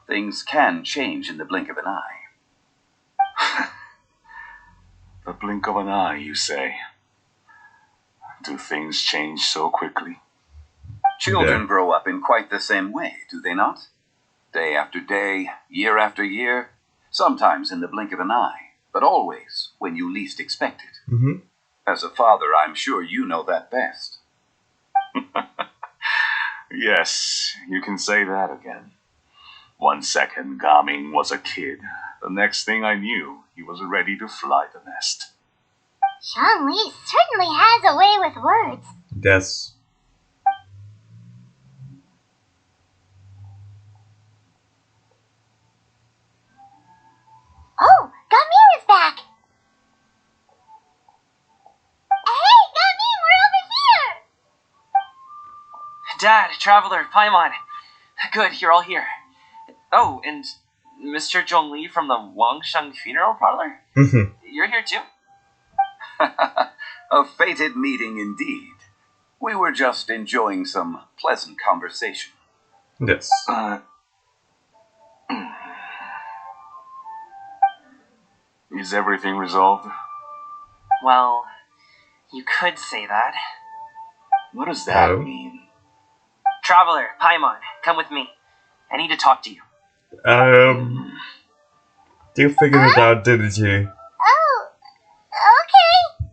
Things can change in the blink of an eye. The blink of an eye, you say? Do things change so quickly? Children grow up in quite the same way, do they not? Day after day, year after year, sometimes in the blink of an eye, but always when you least expect it. As a father, I'm sure you know that best. Yes, you can say that again. 1 second, Gaming was a kid. The next thing I knew, he was ready to fly the nest. Zhongli certainly has a way with words. Yes. Oh, Gamir is back! Hey, Gamir, we're over here! Dad, Traveler, Paimon. Good, you're all here. Oh, and Mr. Zhongli from the Wangsheng Funeral Parlor? You're here too? A fated meeting indeed. We were just enjoying some pleasant conversation. Yes. Is everything resolved? Well, you could say that. What does that mean? Traveler, Paimon, come with me. I need to talk to you. You figured it out, didn't you? Oh, okay.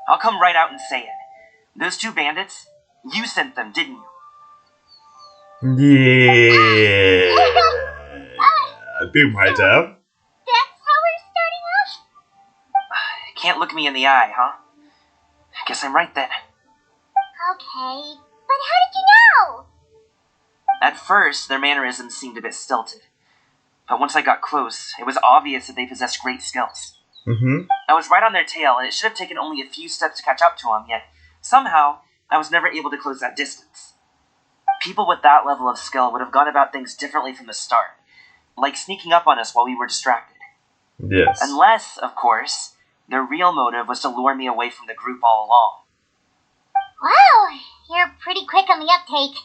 I'll come right out and say it. Those two bandits, you sent them, didn't you? Yeah. You might have. That's how we're starting off? Can't look me in the eye, huh? Guess I'm right then. Okay, but how did you know? At first, their mannerisms seemed a bit stilted. But once I got close, it was obvious that they possessed great skills. I was right on their tail, and it should have taken only a few steps to catch up to them, yet somehow I was never able to close that distance. People with that level of skill would have gone about things differently from the start, like sneaking up on us while we were distracted. Yes. Unless, of course, their real motive was to lure me away from the group all along. Wow, you're pretty quick on the uptake.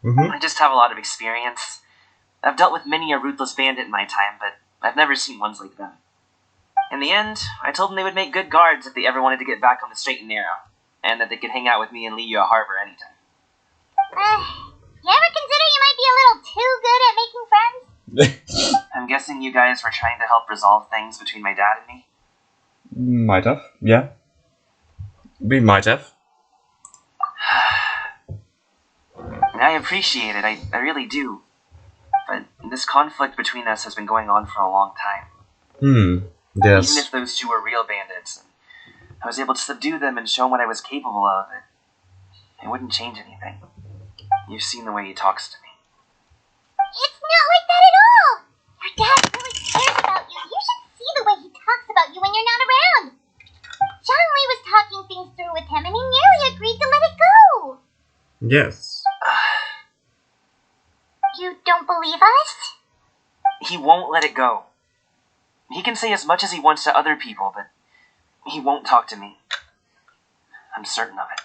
I just have a lot of experience. I've dealt with many a ruthless bandit in my time, but I've never seen ones like them. In the end, I told them they would make good guards if they ever wanted to get back on the straight and narrow, and that they could hang out with me in Liyue Harbor anytime. You ever consider you might be a little too good at making friends? I'm guessing you guys were trying to help resolve things between my dad and me? Might have, yeah. We might have. I appreciate it, I really do. But this conflict between us has been going on for a long time. Yes. Even if those two were real bandits, and I was able to subdue them and show them what I was capable of, it wouldn't change anything. You've seen the way he talks to me. It's not like that at all! Your dad really cares about you. You should see the way he talks about you when you're not around. Zhongli was talking things through with him, and he nearly agreed to let it go. Yes. You don't believe us? He won't let it go. He can say as much as he wants to other people, but he won't talk to me. I'm certain of it.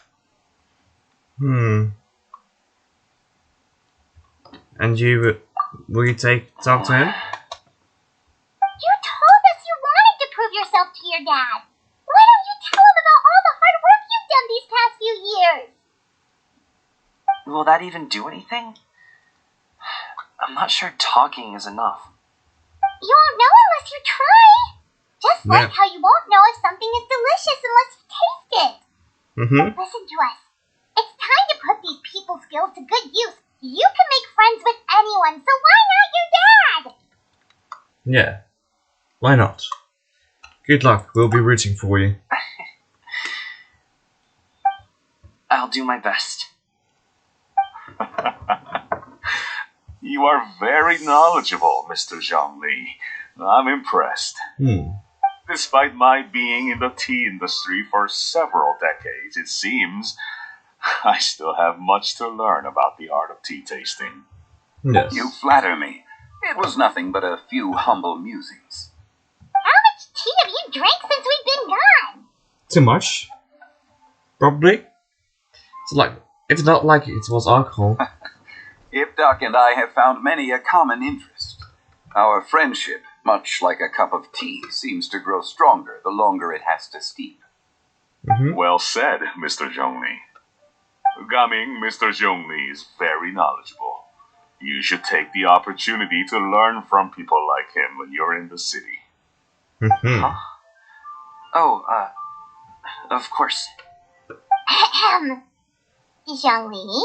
And you, will you talk to him? You told us you wanted to prove yourself to your dad. Why don't you tell him about all the hard work you've done these past few years? Will that even do anything? I'm not sure talking is enough. You won't know unless you try. Just like how you won't know if something is delicious unless you taste it. Listen to us. It's time to put these people skills to good use. You can make friends with anyone, so why not your dad? Yeah. Why not? Good luck. We'll be rooting for you. I'll do my best. You are very knowledgeable, Mr. Zhongli. I'm impressed. Despite my being in the tea industry for several decades, it seems I still have much to learn about the art of tea tasting. Yes. You flatter me. It was nothing but a few humble musings. How much tea have you drank since we've been gone? Too much? Probably. It's not like it was alcohol. Ipdak and I have found many a common interest. Our friendship, much like a cup of tea, seems to grow stronger the longer it has to steep. Well said, Mr. Zhongli. Gaming, Mr. Zhongli is very knowledgeable. You should take the opportunity to learn from people like him when you're in the city. Huh? Oh, of course. Zhongli?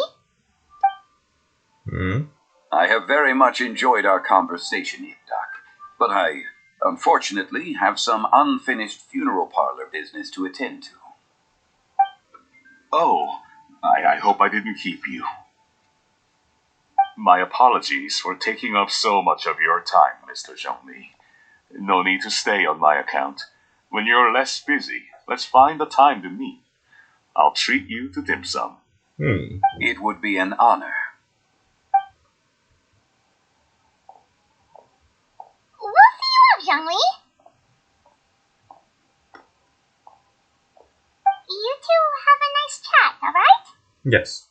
I have very much enjoyed our conversation, Ipdak, but I, unfortunately, have some unfinished funeral parlor business to attend to. Oh, I hope I didn't keep you. My apologies for taking up so much of your time, Mr. Zhongli. No need to stay on my account. When you're less busy, let's find a time to meet. I'll treat you to dim sum. It would be an honor. We'll see you up, Zhongli. You two have a nice chat, alright? Yes.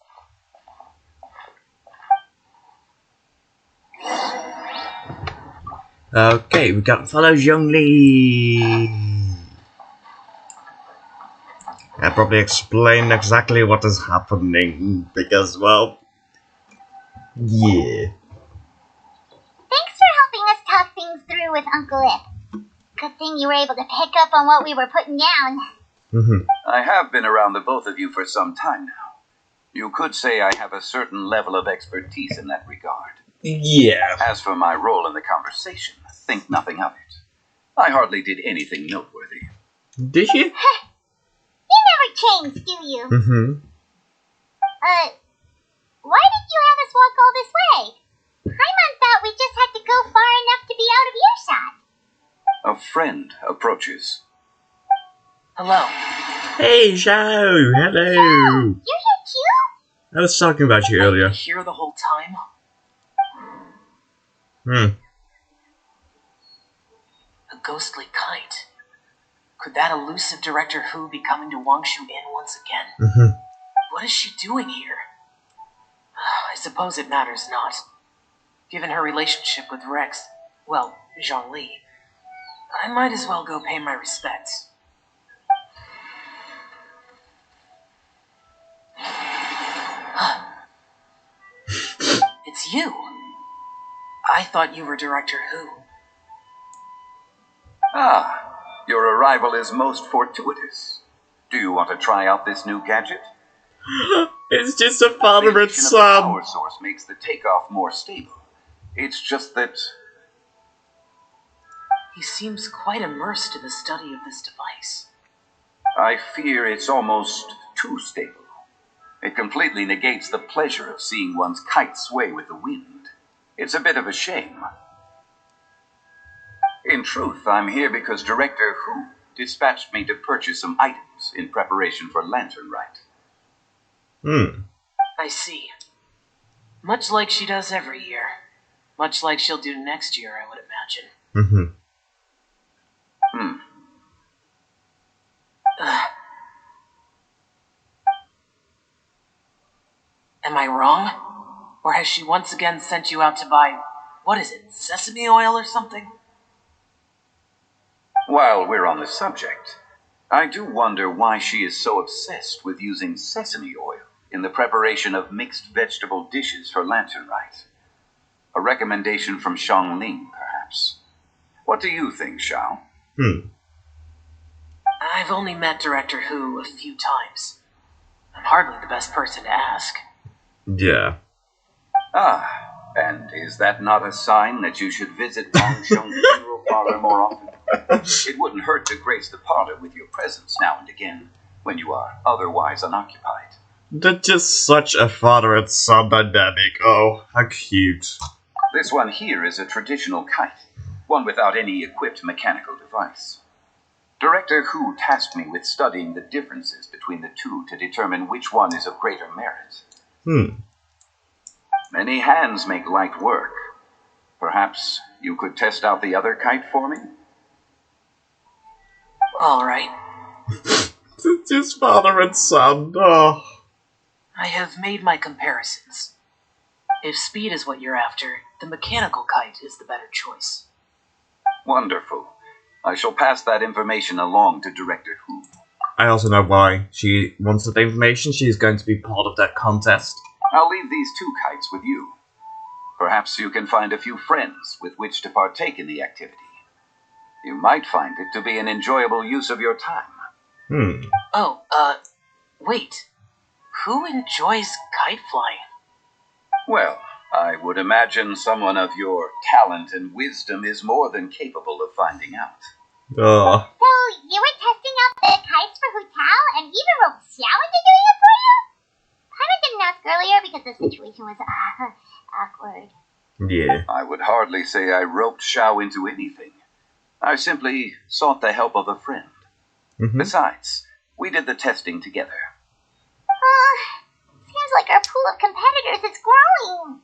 Okay, we got to follow Zhongli. I'll probably explain exactly what is happening because, well, yeah. Thanks for helping us talk things through with Uncle Ip. Good thing you were able to pick up on what we were putting down. I have been around the both of you for some time now. You could say I have a certain level of expertise in that regard. Yeah. As for my role in the conversation, think nothing of it. I hardly did anything noteworthy. Did you? You never change, do you? Why did you have us walk all this way? Paimon thought we just had to go far enough to be out of earshot. A friend approaches. Hello. Hey, Zhao! Hello! You're here too? I was talking about you earlier. Here the whole time? A ghostly kite. Could that elusive Director Hu be coming to Wangshu Inn once again? What is she doing here? I suppose it matters not. Given her relationship with Rex, well, Zhongli, I might as well go pay my respects. It's you. I thought you were Director Hu. Ah, your arrival is most fortuitous. Do you want to try out this new gadget? It's just a father and The son. power source makes the takeoff more stable. It's just that... He seems quite immersed in the study of this device. I fear it's almost too stable. It completely negates the pleasure of seeing one's kite sway with the wind. It's a bit of a shame. In truth, I'm here because Director Hu dispatched me to purchase some items in preparation for Lantern Rite. I see. Much like she does every year. Much like she'll do next year, I would imagine. Am I wrong? Or has she once again sent you out to buy, what is it, sesame oil or something? While we're on the subject, I do wonder why she is so obsessed with using sesame oil in the preparation of mixed vegetable dishes for Lantern Rite. A recommendation from Xiangling, perhaps. What do you think, Xiao? I've only met Director Hu a few times. I'm hardly the best person to ask. Yeah. Ah, and is that not a sign that you should visit Wangsheng's funeral parlor more often? It wouldn't hurt to grace the parlor with your presence now and again, when you are otherwise unoccupied. They're just such a father and son dynamic. Oh, how cute. This one here is a traditional kite, one without any equipped mechanical device. Director Hu tasked me with studying the differences between the two to determine which one is of greater merit. Many hands make light work. Perhaps you could test out the other kite for me? All right. It's just father and son. Oh. I have made my comparisons. If speed is what you're after, the mechanical kite is the better choice. Wonderful. I shall pass that information along to Director Hu. I also know why she wants that information. She's going to be part of that contest. I'll leave these 2 kites with you. Perhaps you can find a few friends with which to partake in the activity. You might find it to be an enjoyable use of your time. Oh, wait. Who enjoys kite flying? Well, I would imagine someone of your talent and wisdom is more than capable of finding out. So, you were testing out the kites for Hu Tao and even roped Xiao into doing it for you? Paimon didn't ask earlier because the situation was awkward. Yeah. I would hardly say I roped Xiao into anything. I simply sought the help of a friend. Besides, we did the testing together. Seems like our pool of competitors is growing.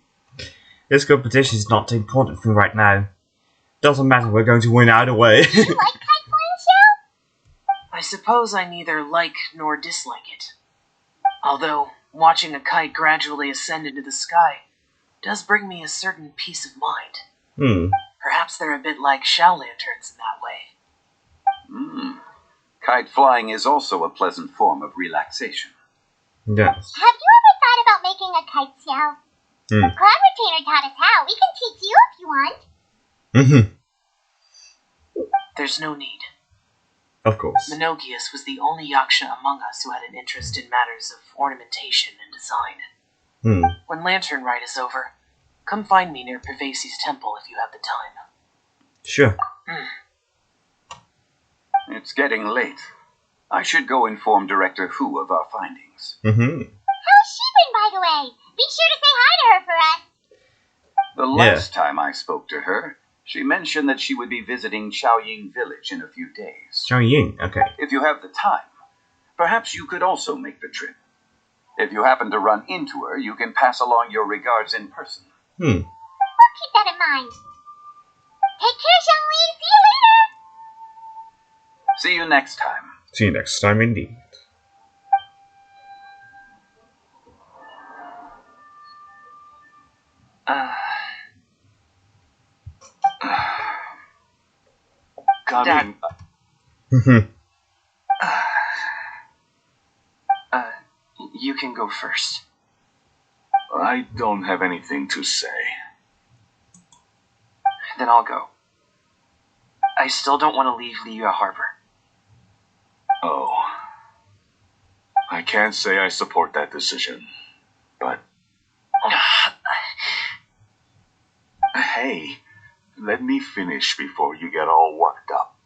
This competition is not the important thing right now. Doesn't matter, we're going to win either way. Do you like kite flying, Xiao? I suppose I neither like nor dislike it. Although, watching a kite gradually ascend into the sky does bring me a certain peace of mind. Perhaps they're a bit like shell lanterns in that way. Kite flying is also a pleasant form of relaxation. Yes. Have you ever thought about making a kite, Xiao? The club retainer taught us how. We can teach you if you want. There's no need. Of course. Menogius was the only yaksha among us who had an interest in matters of ornamentation and design. When Lantern Rite is over, come find me near Pervasi's temple if you have the time. Sure. It's getting late. I should go inform Director Hu of our findings. How's she been, by the way? Be sure to say hi to her for us. The last time I spoke to her, she mentioned that she would be visiting Xiaoying village in a few days. Xiaoying, okay. If you have the time, perhaps you could also make the trip. If you happen to run into her, you can pass along your regards in person. I'll keep that in mind. Take care, Xiangli. See you later. See you next time. See you next time, indeed. Dad. You can go first. I don't have anything to say. Then I'll go. I still don't want to leave Liyue Harbor. Oh. I can't say I support that decision, but... Hey, let me finish before you get all worked up.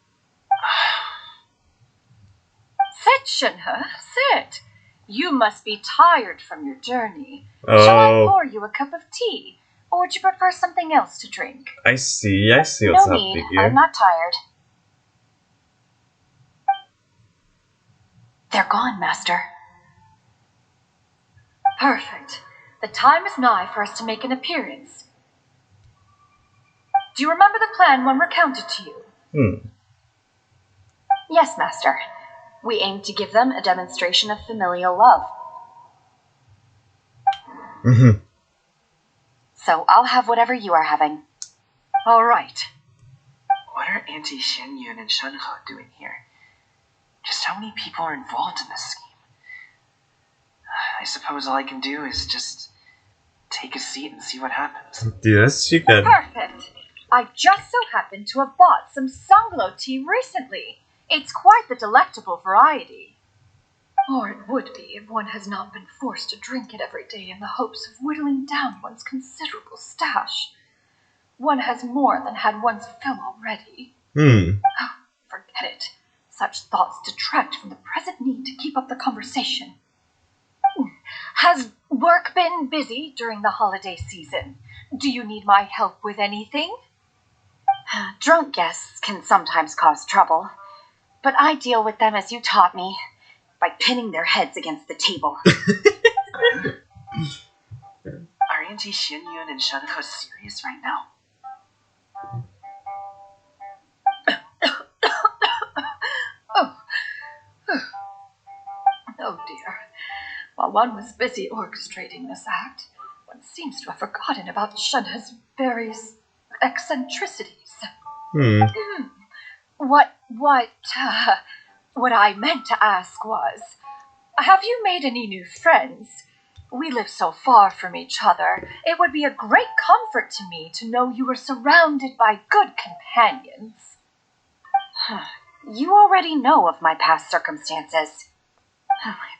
Sit, Shinhe, sit. You must be tired from your journey. Shall I pour you a cup of tea? Or would you prefer something else to drink? I see what's No happening need, here. I'm not tired. They're gone, Master. Perfect. The time is nigh for us to make an appearance. Do you remember the plan when recounted to you? Yes, Master. We aim to give them a demonstration of familial love. So I'll have whatever you are having. All right. What are Auntie Xianyun and Shenhe doing here? Just how many people are involved in this scheme? I suppose all I can do is just take take a seat and see what happens. Yes, you can. Perfect. I just so happened to have bought some sunglow tea recently. It's quite the delectable variety. Or it would be if one has not been forced to drink it every day in the hopes of whittling down one's considerable stash. One has more than had one's fill already. Forget it. Such thoughts detract from the present need to keep up the conversation. Has work been busy during the holiday season? Do you need my help with anything? Drunk guests can sometimes cause trouble, but I deal with them as you taught me, by pinning their heads against the table. Are Auntie Xianyun and Shenhe serious right now? Oh dear. While one was busy orchestrating this act, one seems to have forgotten about Shenhe's various eccentricities. What I meant to ask was, have you made any new friends? We live so far from each other, it would be a great comfort to me to know you were surrounded by good companions. You already know of my past circumstances.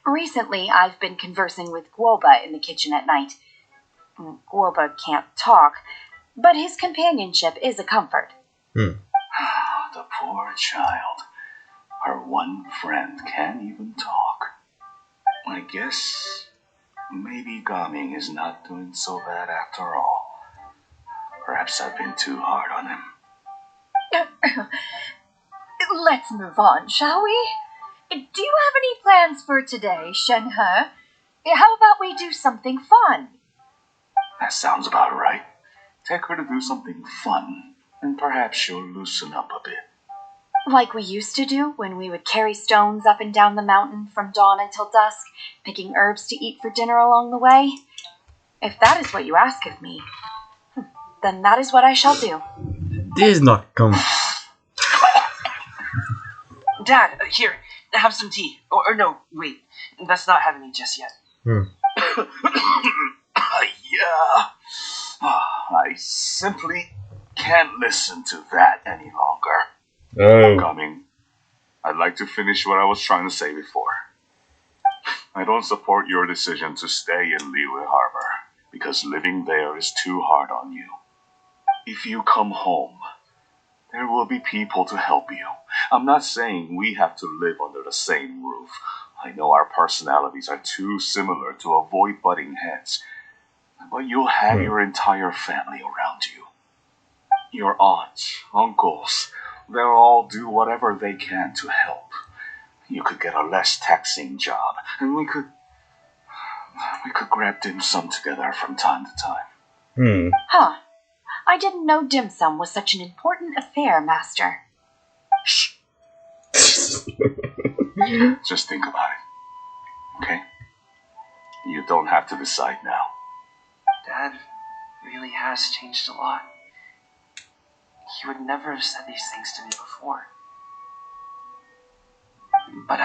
Recently, I've been conversing with Guoba in the kitchen at night. Guoba can't talk, but his companionship is a comfort. The poor child. Her one friend can't even talk. I guess maybe Gaming is not doing so bad after all. Perhaps I've been too hard on him. Let's move on, shall we? Do you have any plans for today, Shenhe? How about we do something fun? That sounds about right. Take her to do something fun, and perhaps she'll loosen up a bit. Like we used to do when we would carry stones up and down the mountain from dawn until dusk, picking herbs to eat for dinner along the way? If that is what you ask of me, then that is what I shall do. This is not Dad, here, have some tea. Or no, wait, let's not have any just yet. I simply can't listen to that any longer. Coming. I'd like to finish what I was trying to say before. I don't support your decision to stay in Liyue Harbor, because living there is too hard on you. If you come home, there will be people to help you. I'm not saying we have to live under the same roof. I know our personalities are too similar to avoid butting heads. But you'll have your entire family around you. Your aunts, uncles, they'll all do whatever they can to help. You could get a less taxing job, and we could grab dim sum together from time to time. I didn't know dim sum was such an important affair, Master. Shh. Just think about it, okay? You don't have to decide now. Dad really has changed a lot. He would never have said these things to me before. But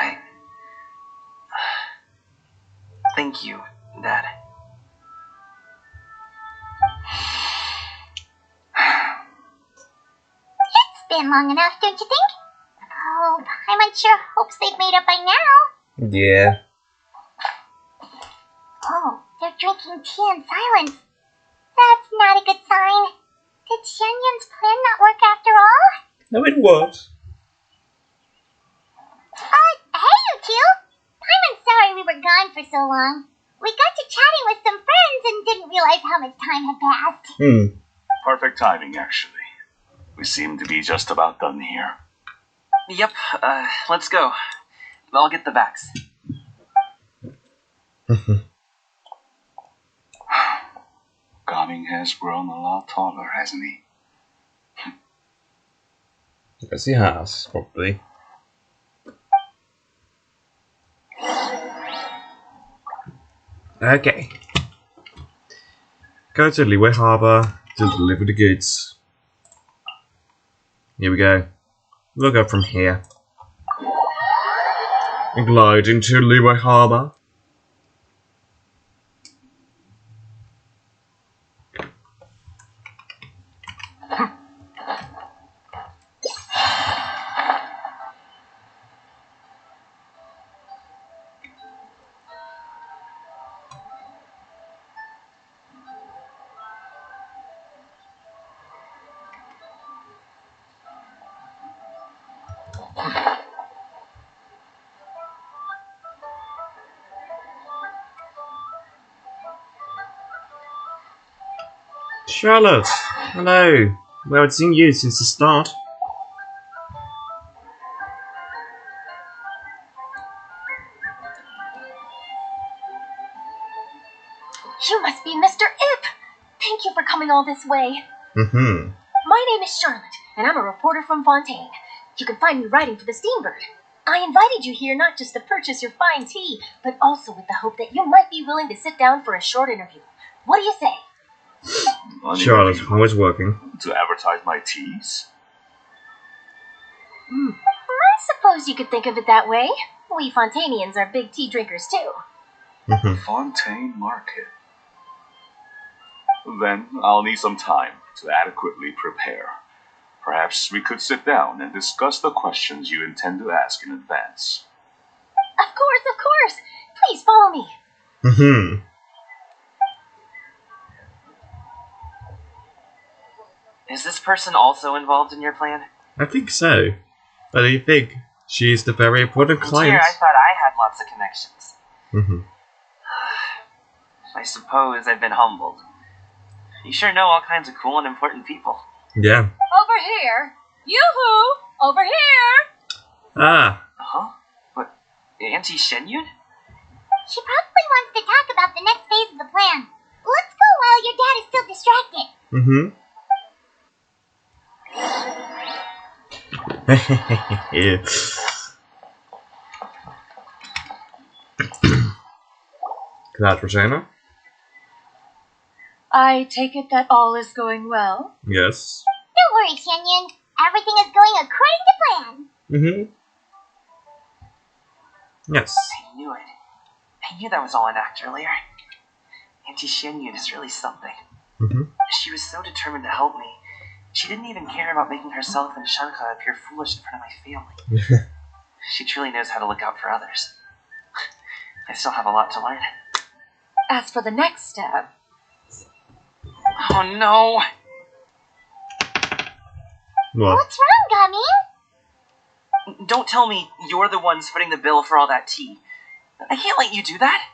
thank you, Dad. It's been long enough, don't you think? Oh, Paimon sure hopes they've made up by now. Yeah. Oh, they're drinking tea in silence. That's not a good sign. Did Xianyun's plan not work after all? No, it was. Hey, you two! Paimon's sorry we were gone for so long. We got to chatting with some friends and didn't realize how much time had passed. Perfect timing, actually. We seem to be just about done here. Yep, let's go. I'll get the bags. Gaming has grown a lot taller, hasn't he? Yes, he has, probably. Okay. Go to Liyue Harbor to deliver the goods. Here we go. We'll go from here. And glide into Liyue Harbor. Charlotte, hello. We haven't seen you since the start. You must be Mr. Ip! Thank you for coming all this way. My name is Charlotte, and I'm a reporter from Fontaine. You can find me writing for the Steambird. I invited you here not just to purchase your fine tea, but also with the hope that you might be willing to sit down for a short interview. What do you say? Charlotte, always working. To advertise my teas? I suppose you could think of it that way. We Fontainians are big tea drinkers too. Fontaine Market. Then I'll need some time to adequately prepare. Perhaps we could sit down and discuss the questions you intend to ask in advance. Of course. Please follow me. Is this person also involved in your plan? I think so. What do you think? She's the very important client. Here, I thought I had lots of connections. I suppose I've been humbled. You sure know all kinds of cool and important people. Yeah. Over here. Yoo-hoo! Over here! Ah. Huh? What? Auntie Shenyun? She probably wants to talk about the next phase of the plan. Let's go while your dad is still distracted. Yeah. Glad, Rosanna? I take it that all is going well? Yes. Don't worry, Shenyun. Everything is going according to plan. Yes. I knew it. I knew that was all an act earlier. Auntie Shenyun is really something. She was so determined to help me. She didn't even care about making herself and Shanka appear foolish in front of my family. She truly knows how to look out for others. I still have a lot to learn. As for the next step... Oh no! What? What's wrong, Gummy? Don't tell me you're the ones footing the bill for all that tea. I can't let you do that.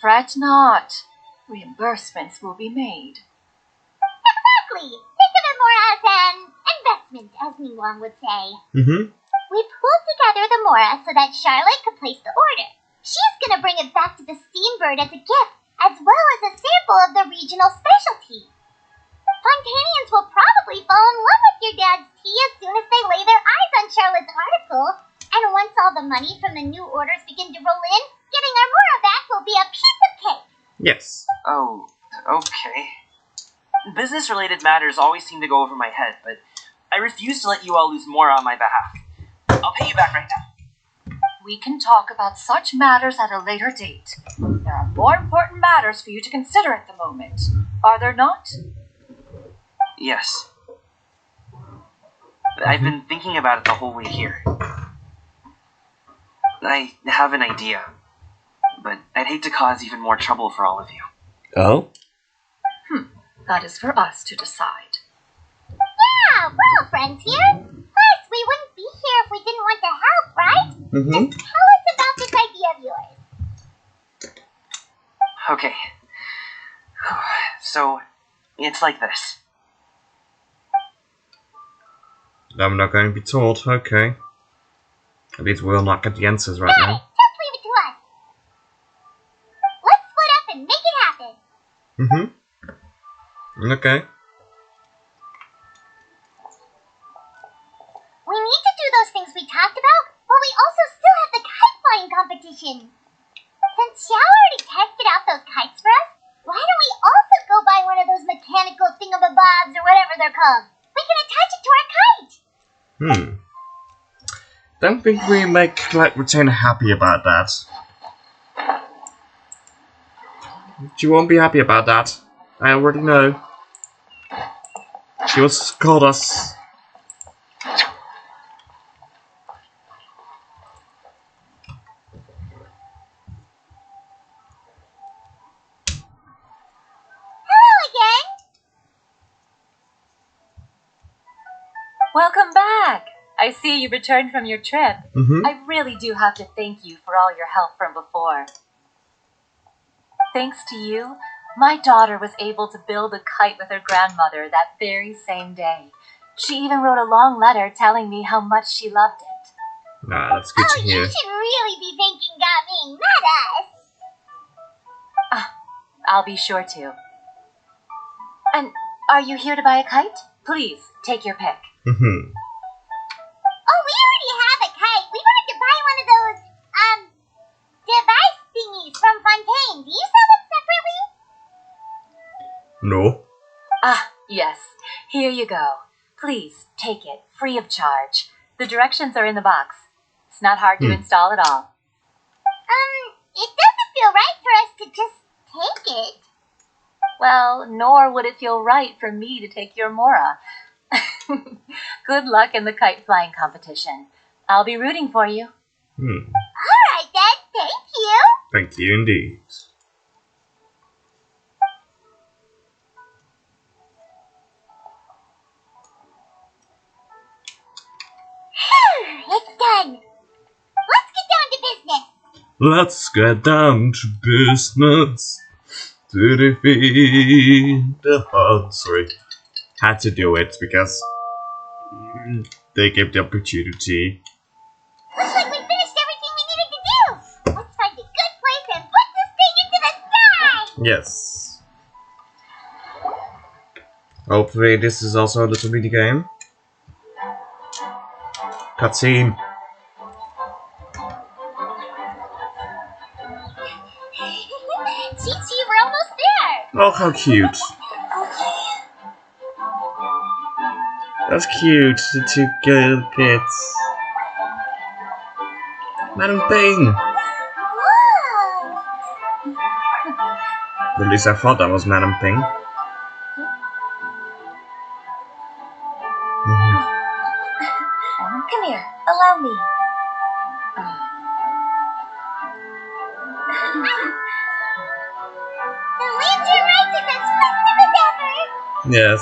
Fret not. Reimbursements will be made. Exactly. Think of it more as an investment, as Ningguang would say. We pulled together the Mora so that Charlotte could place the order. She's gonna bring it back to the Steambird as a gift, as well as a sample of the regional specialty. Fontainians will probably fall in love with your dad's tea as soon as they lay their eyes on Charlotte's article. And once all the money from the new orders begin to roll in, getting our Mora back will be a piece of cake. Yes. Oh, okay. Business-related matters always seem to go over my head, but I refuse to let you all lose more on my behalf. I'll pay you back right now. We can talk about such matters at a later date. There are more important matters for you to consider at the moment, are there not? Yes. I've been thinking about it the whole way here. I have an idea, but I'd hate to cause even more trouble for all of you. Oh? That is for us to decide. Yeah, we're all friends here. Plus, we wouldn't be here if we didn't want to help, right? Just tell us about this idea of yours. Okay. So, it's like this. I'm not going to be told, okay. At least we'll not get the answers right Got now. it. Just leave it to us. Let's split up and make it happen. Okay. We need to do those things we talked about, but we also still have the kite flying competition. Since Xiao already tested out those kites for us, why don't we also go buy one of those mechanical thingamabobs or whatever they're called? We can attach it to our kite. Don't think we make like Retainer happy about that. She won't be happy about that. I already know. She was called us. Welcome back! I see you returned from your trip. Mm-hmm. I really do have to thank you for all your help from before. Thanks to you, my daughter was able to build a kite with her grandmother that very same day. She even wrote a long letter telling me how much she loved it. Nah, that's good to hear. You should really be thanking Gaming, not us. I'll be sure to. And are you here to buy a kite? Please, take your pick. Mm-hmm. Oh, we already have a kite. We wanted to buy one of those, device thingies from Fontaine. Do you sell them separately? No. Yes. Here you go. Please, take it, free of charge. The directions are in the box. It's not hard to install at all. It doesn't feel right for us to just take it. Well, nor would it feel right for me to take your Mora. Good luck in the kite flying competition. I'll be rooting for you. Alright then, thank you. Thank you indeed. It's done. Let's get down to business. Let's get down to business to defeat the Huns. Sorry, had to do it because they gave the opportunity. Looks like we finished everything we needed to do. Let's find a good place and put this thing into the sky. Yes. Hopefully this is also a little mini game. Cutscene. Chi-Chi, we're almost there. Oh, how cute. That's cute, the two girl kids. Madam Ping! Whoa. At least I thought that was Madam Ping. Come here, allow me. The lantern rides is as festive as ever. Yes.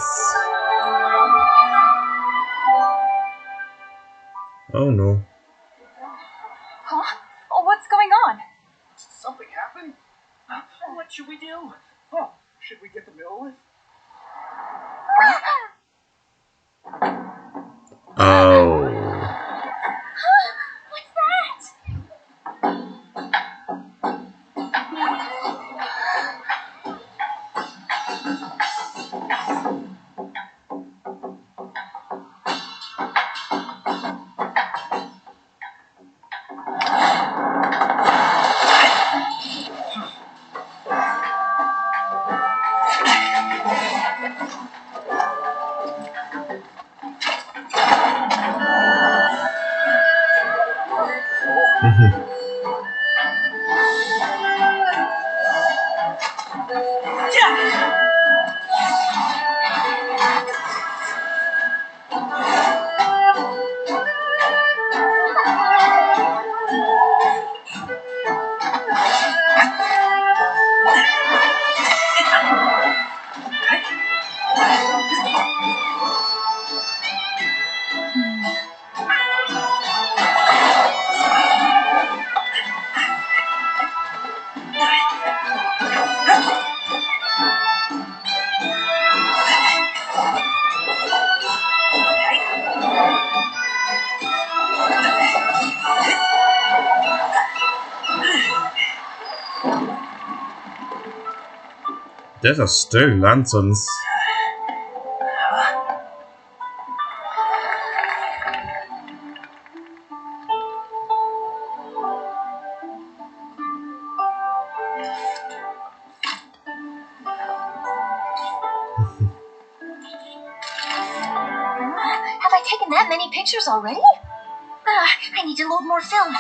Oh no. Huh? Oh, what's going on? Something happened? What should we do? Oh, should we get the mill lift? Oh. What's that? Those are still lanterns. Have I taken that many pictures already? I need to load more film.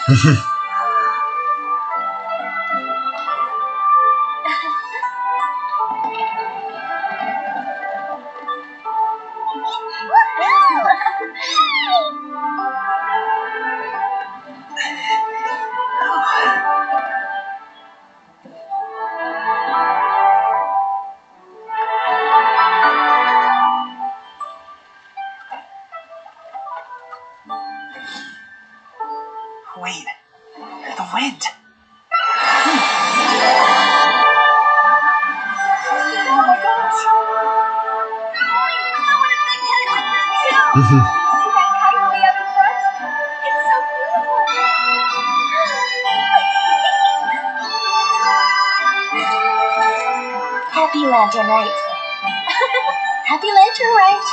that kite way up in front? It's so beautiful. Happy Lantern, right? Happy Lantern, right?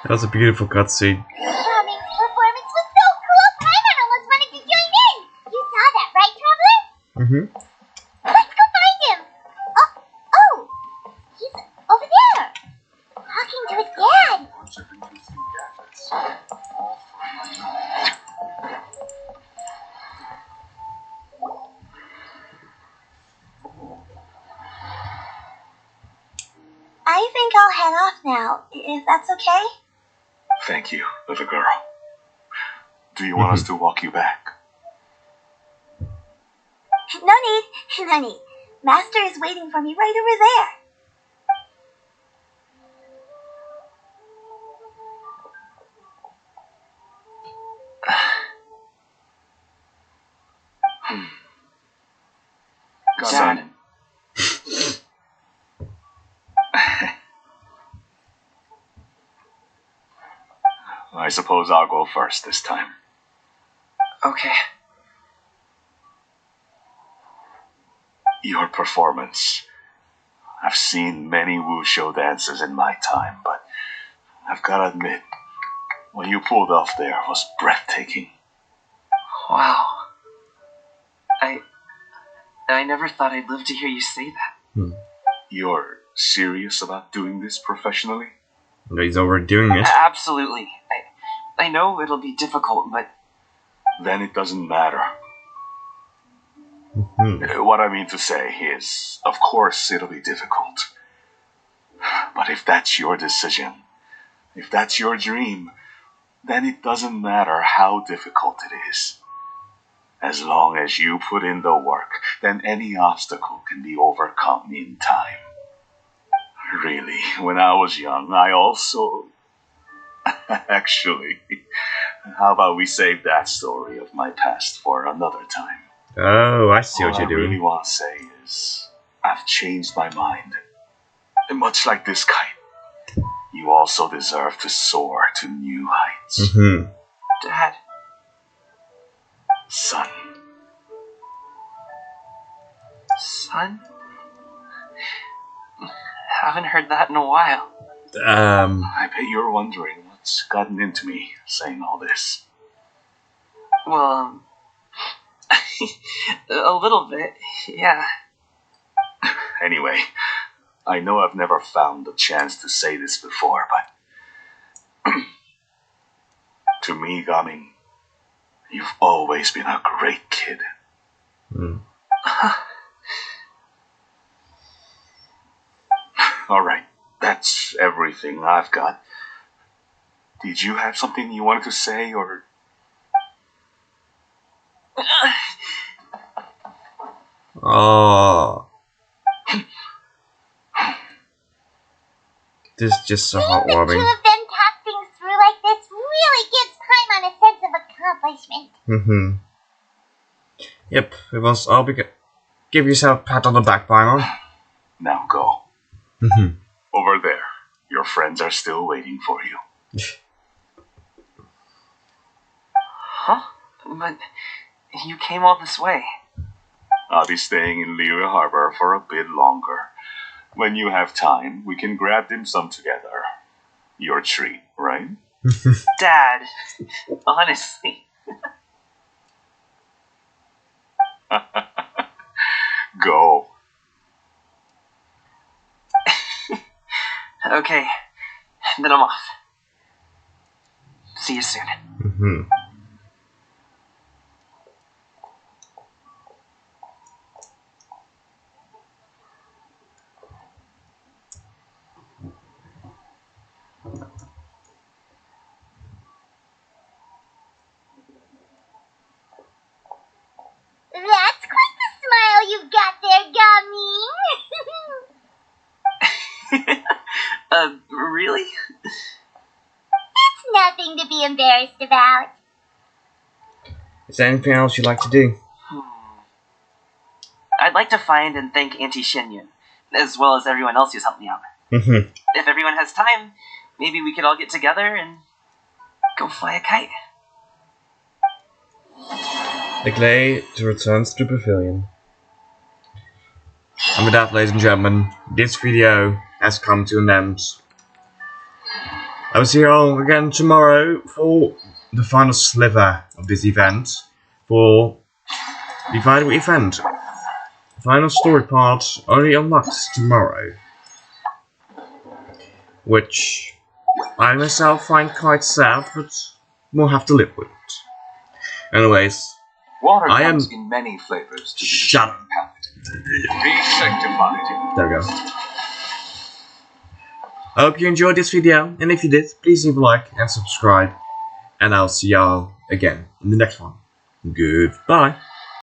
That was a beautiful cutscene. Guming's performance was so cool, Paimon almost wanted to join in. You saw that, right, Traveler? Mm-hmm. Let's go find him. Oh, he's over there, talking to his dad. I think I'll head off now, if that's okay. Thank you, little girl. Do you want us to walk you back? No need, no need. Master is waiting for me right over there. Dad. I suppose I'll go first this time. Okay. Your performance. I've seen many wushou dances in my time, but I've got to admit, what you pulled off there was breathtaking. Wow. I never thought I'd live to hear you say that. You're serious about doing this professionally? He's overdoing it. Absolutely. I know it'll be difficult, but... Then it doesn't matter. What I mean to say is, of course it'll be difficult. But if that's your decision, if that's your dream, then it doesn't matter how difficult it is. As long as you put in the work, then any obstacle can be overcome in time. Really, when I was young, I also... Actually, how about we save that story of my past for another time? Oh, I see what you're All I really doing. want to say is, I've changed my mind. And much like this kite, you also deserve to soar to new heights. Dad. Son. Son? Haven't heard that in a while. I bet you're wondering what's gotten into me saying all this. Well, a little bit, yeah. Anyway, I know I've never found the chance to say this before, but to me, Gaming, you've always been a great kid. Alright, that's everything I've got. Did you have something you wanted to say, or... Oh. This is just so Seeing the two heartwarming. of them talk things through like this really gives Paimon a sense of accomplishment. Yep, it was all because... Give yourself a pat on the back, Paimon. Now go. Over there. Your friends are still waiting for you. Huh? But you came all this way. I'll be staying in Liyue Harbor for a bit longer. When you have time, we can grab dim sum together. Your treat, right? Dad, honestly. Go. Okay, then I'm off. See you soon. Really? It's nothing to be embarrassed about. Is there anything else you'd like to do? I'd like to find and thank Auntie Shenyun, as well as everyone else who's helped me out. If everyone has time, maybe we could all get together and go fly a kite. The clay returns to the pavilion. And with that, ladies and gentlemen, this video has come to an end. I will see you all again tomorrow for the final sliver of this event. For the final event. The final story part only unlocks tomorrow. Which I myself find quite sad, but we'll have to live with it. Anyways, Water I comes am... in many flavors to the Shut up. Be sanctified. There we go. I hope you enjoyed this video, and if you did, please leave a like and subscribe. And I'll see y'all again in the next one. Goodbye.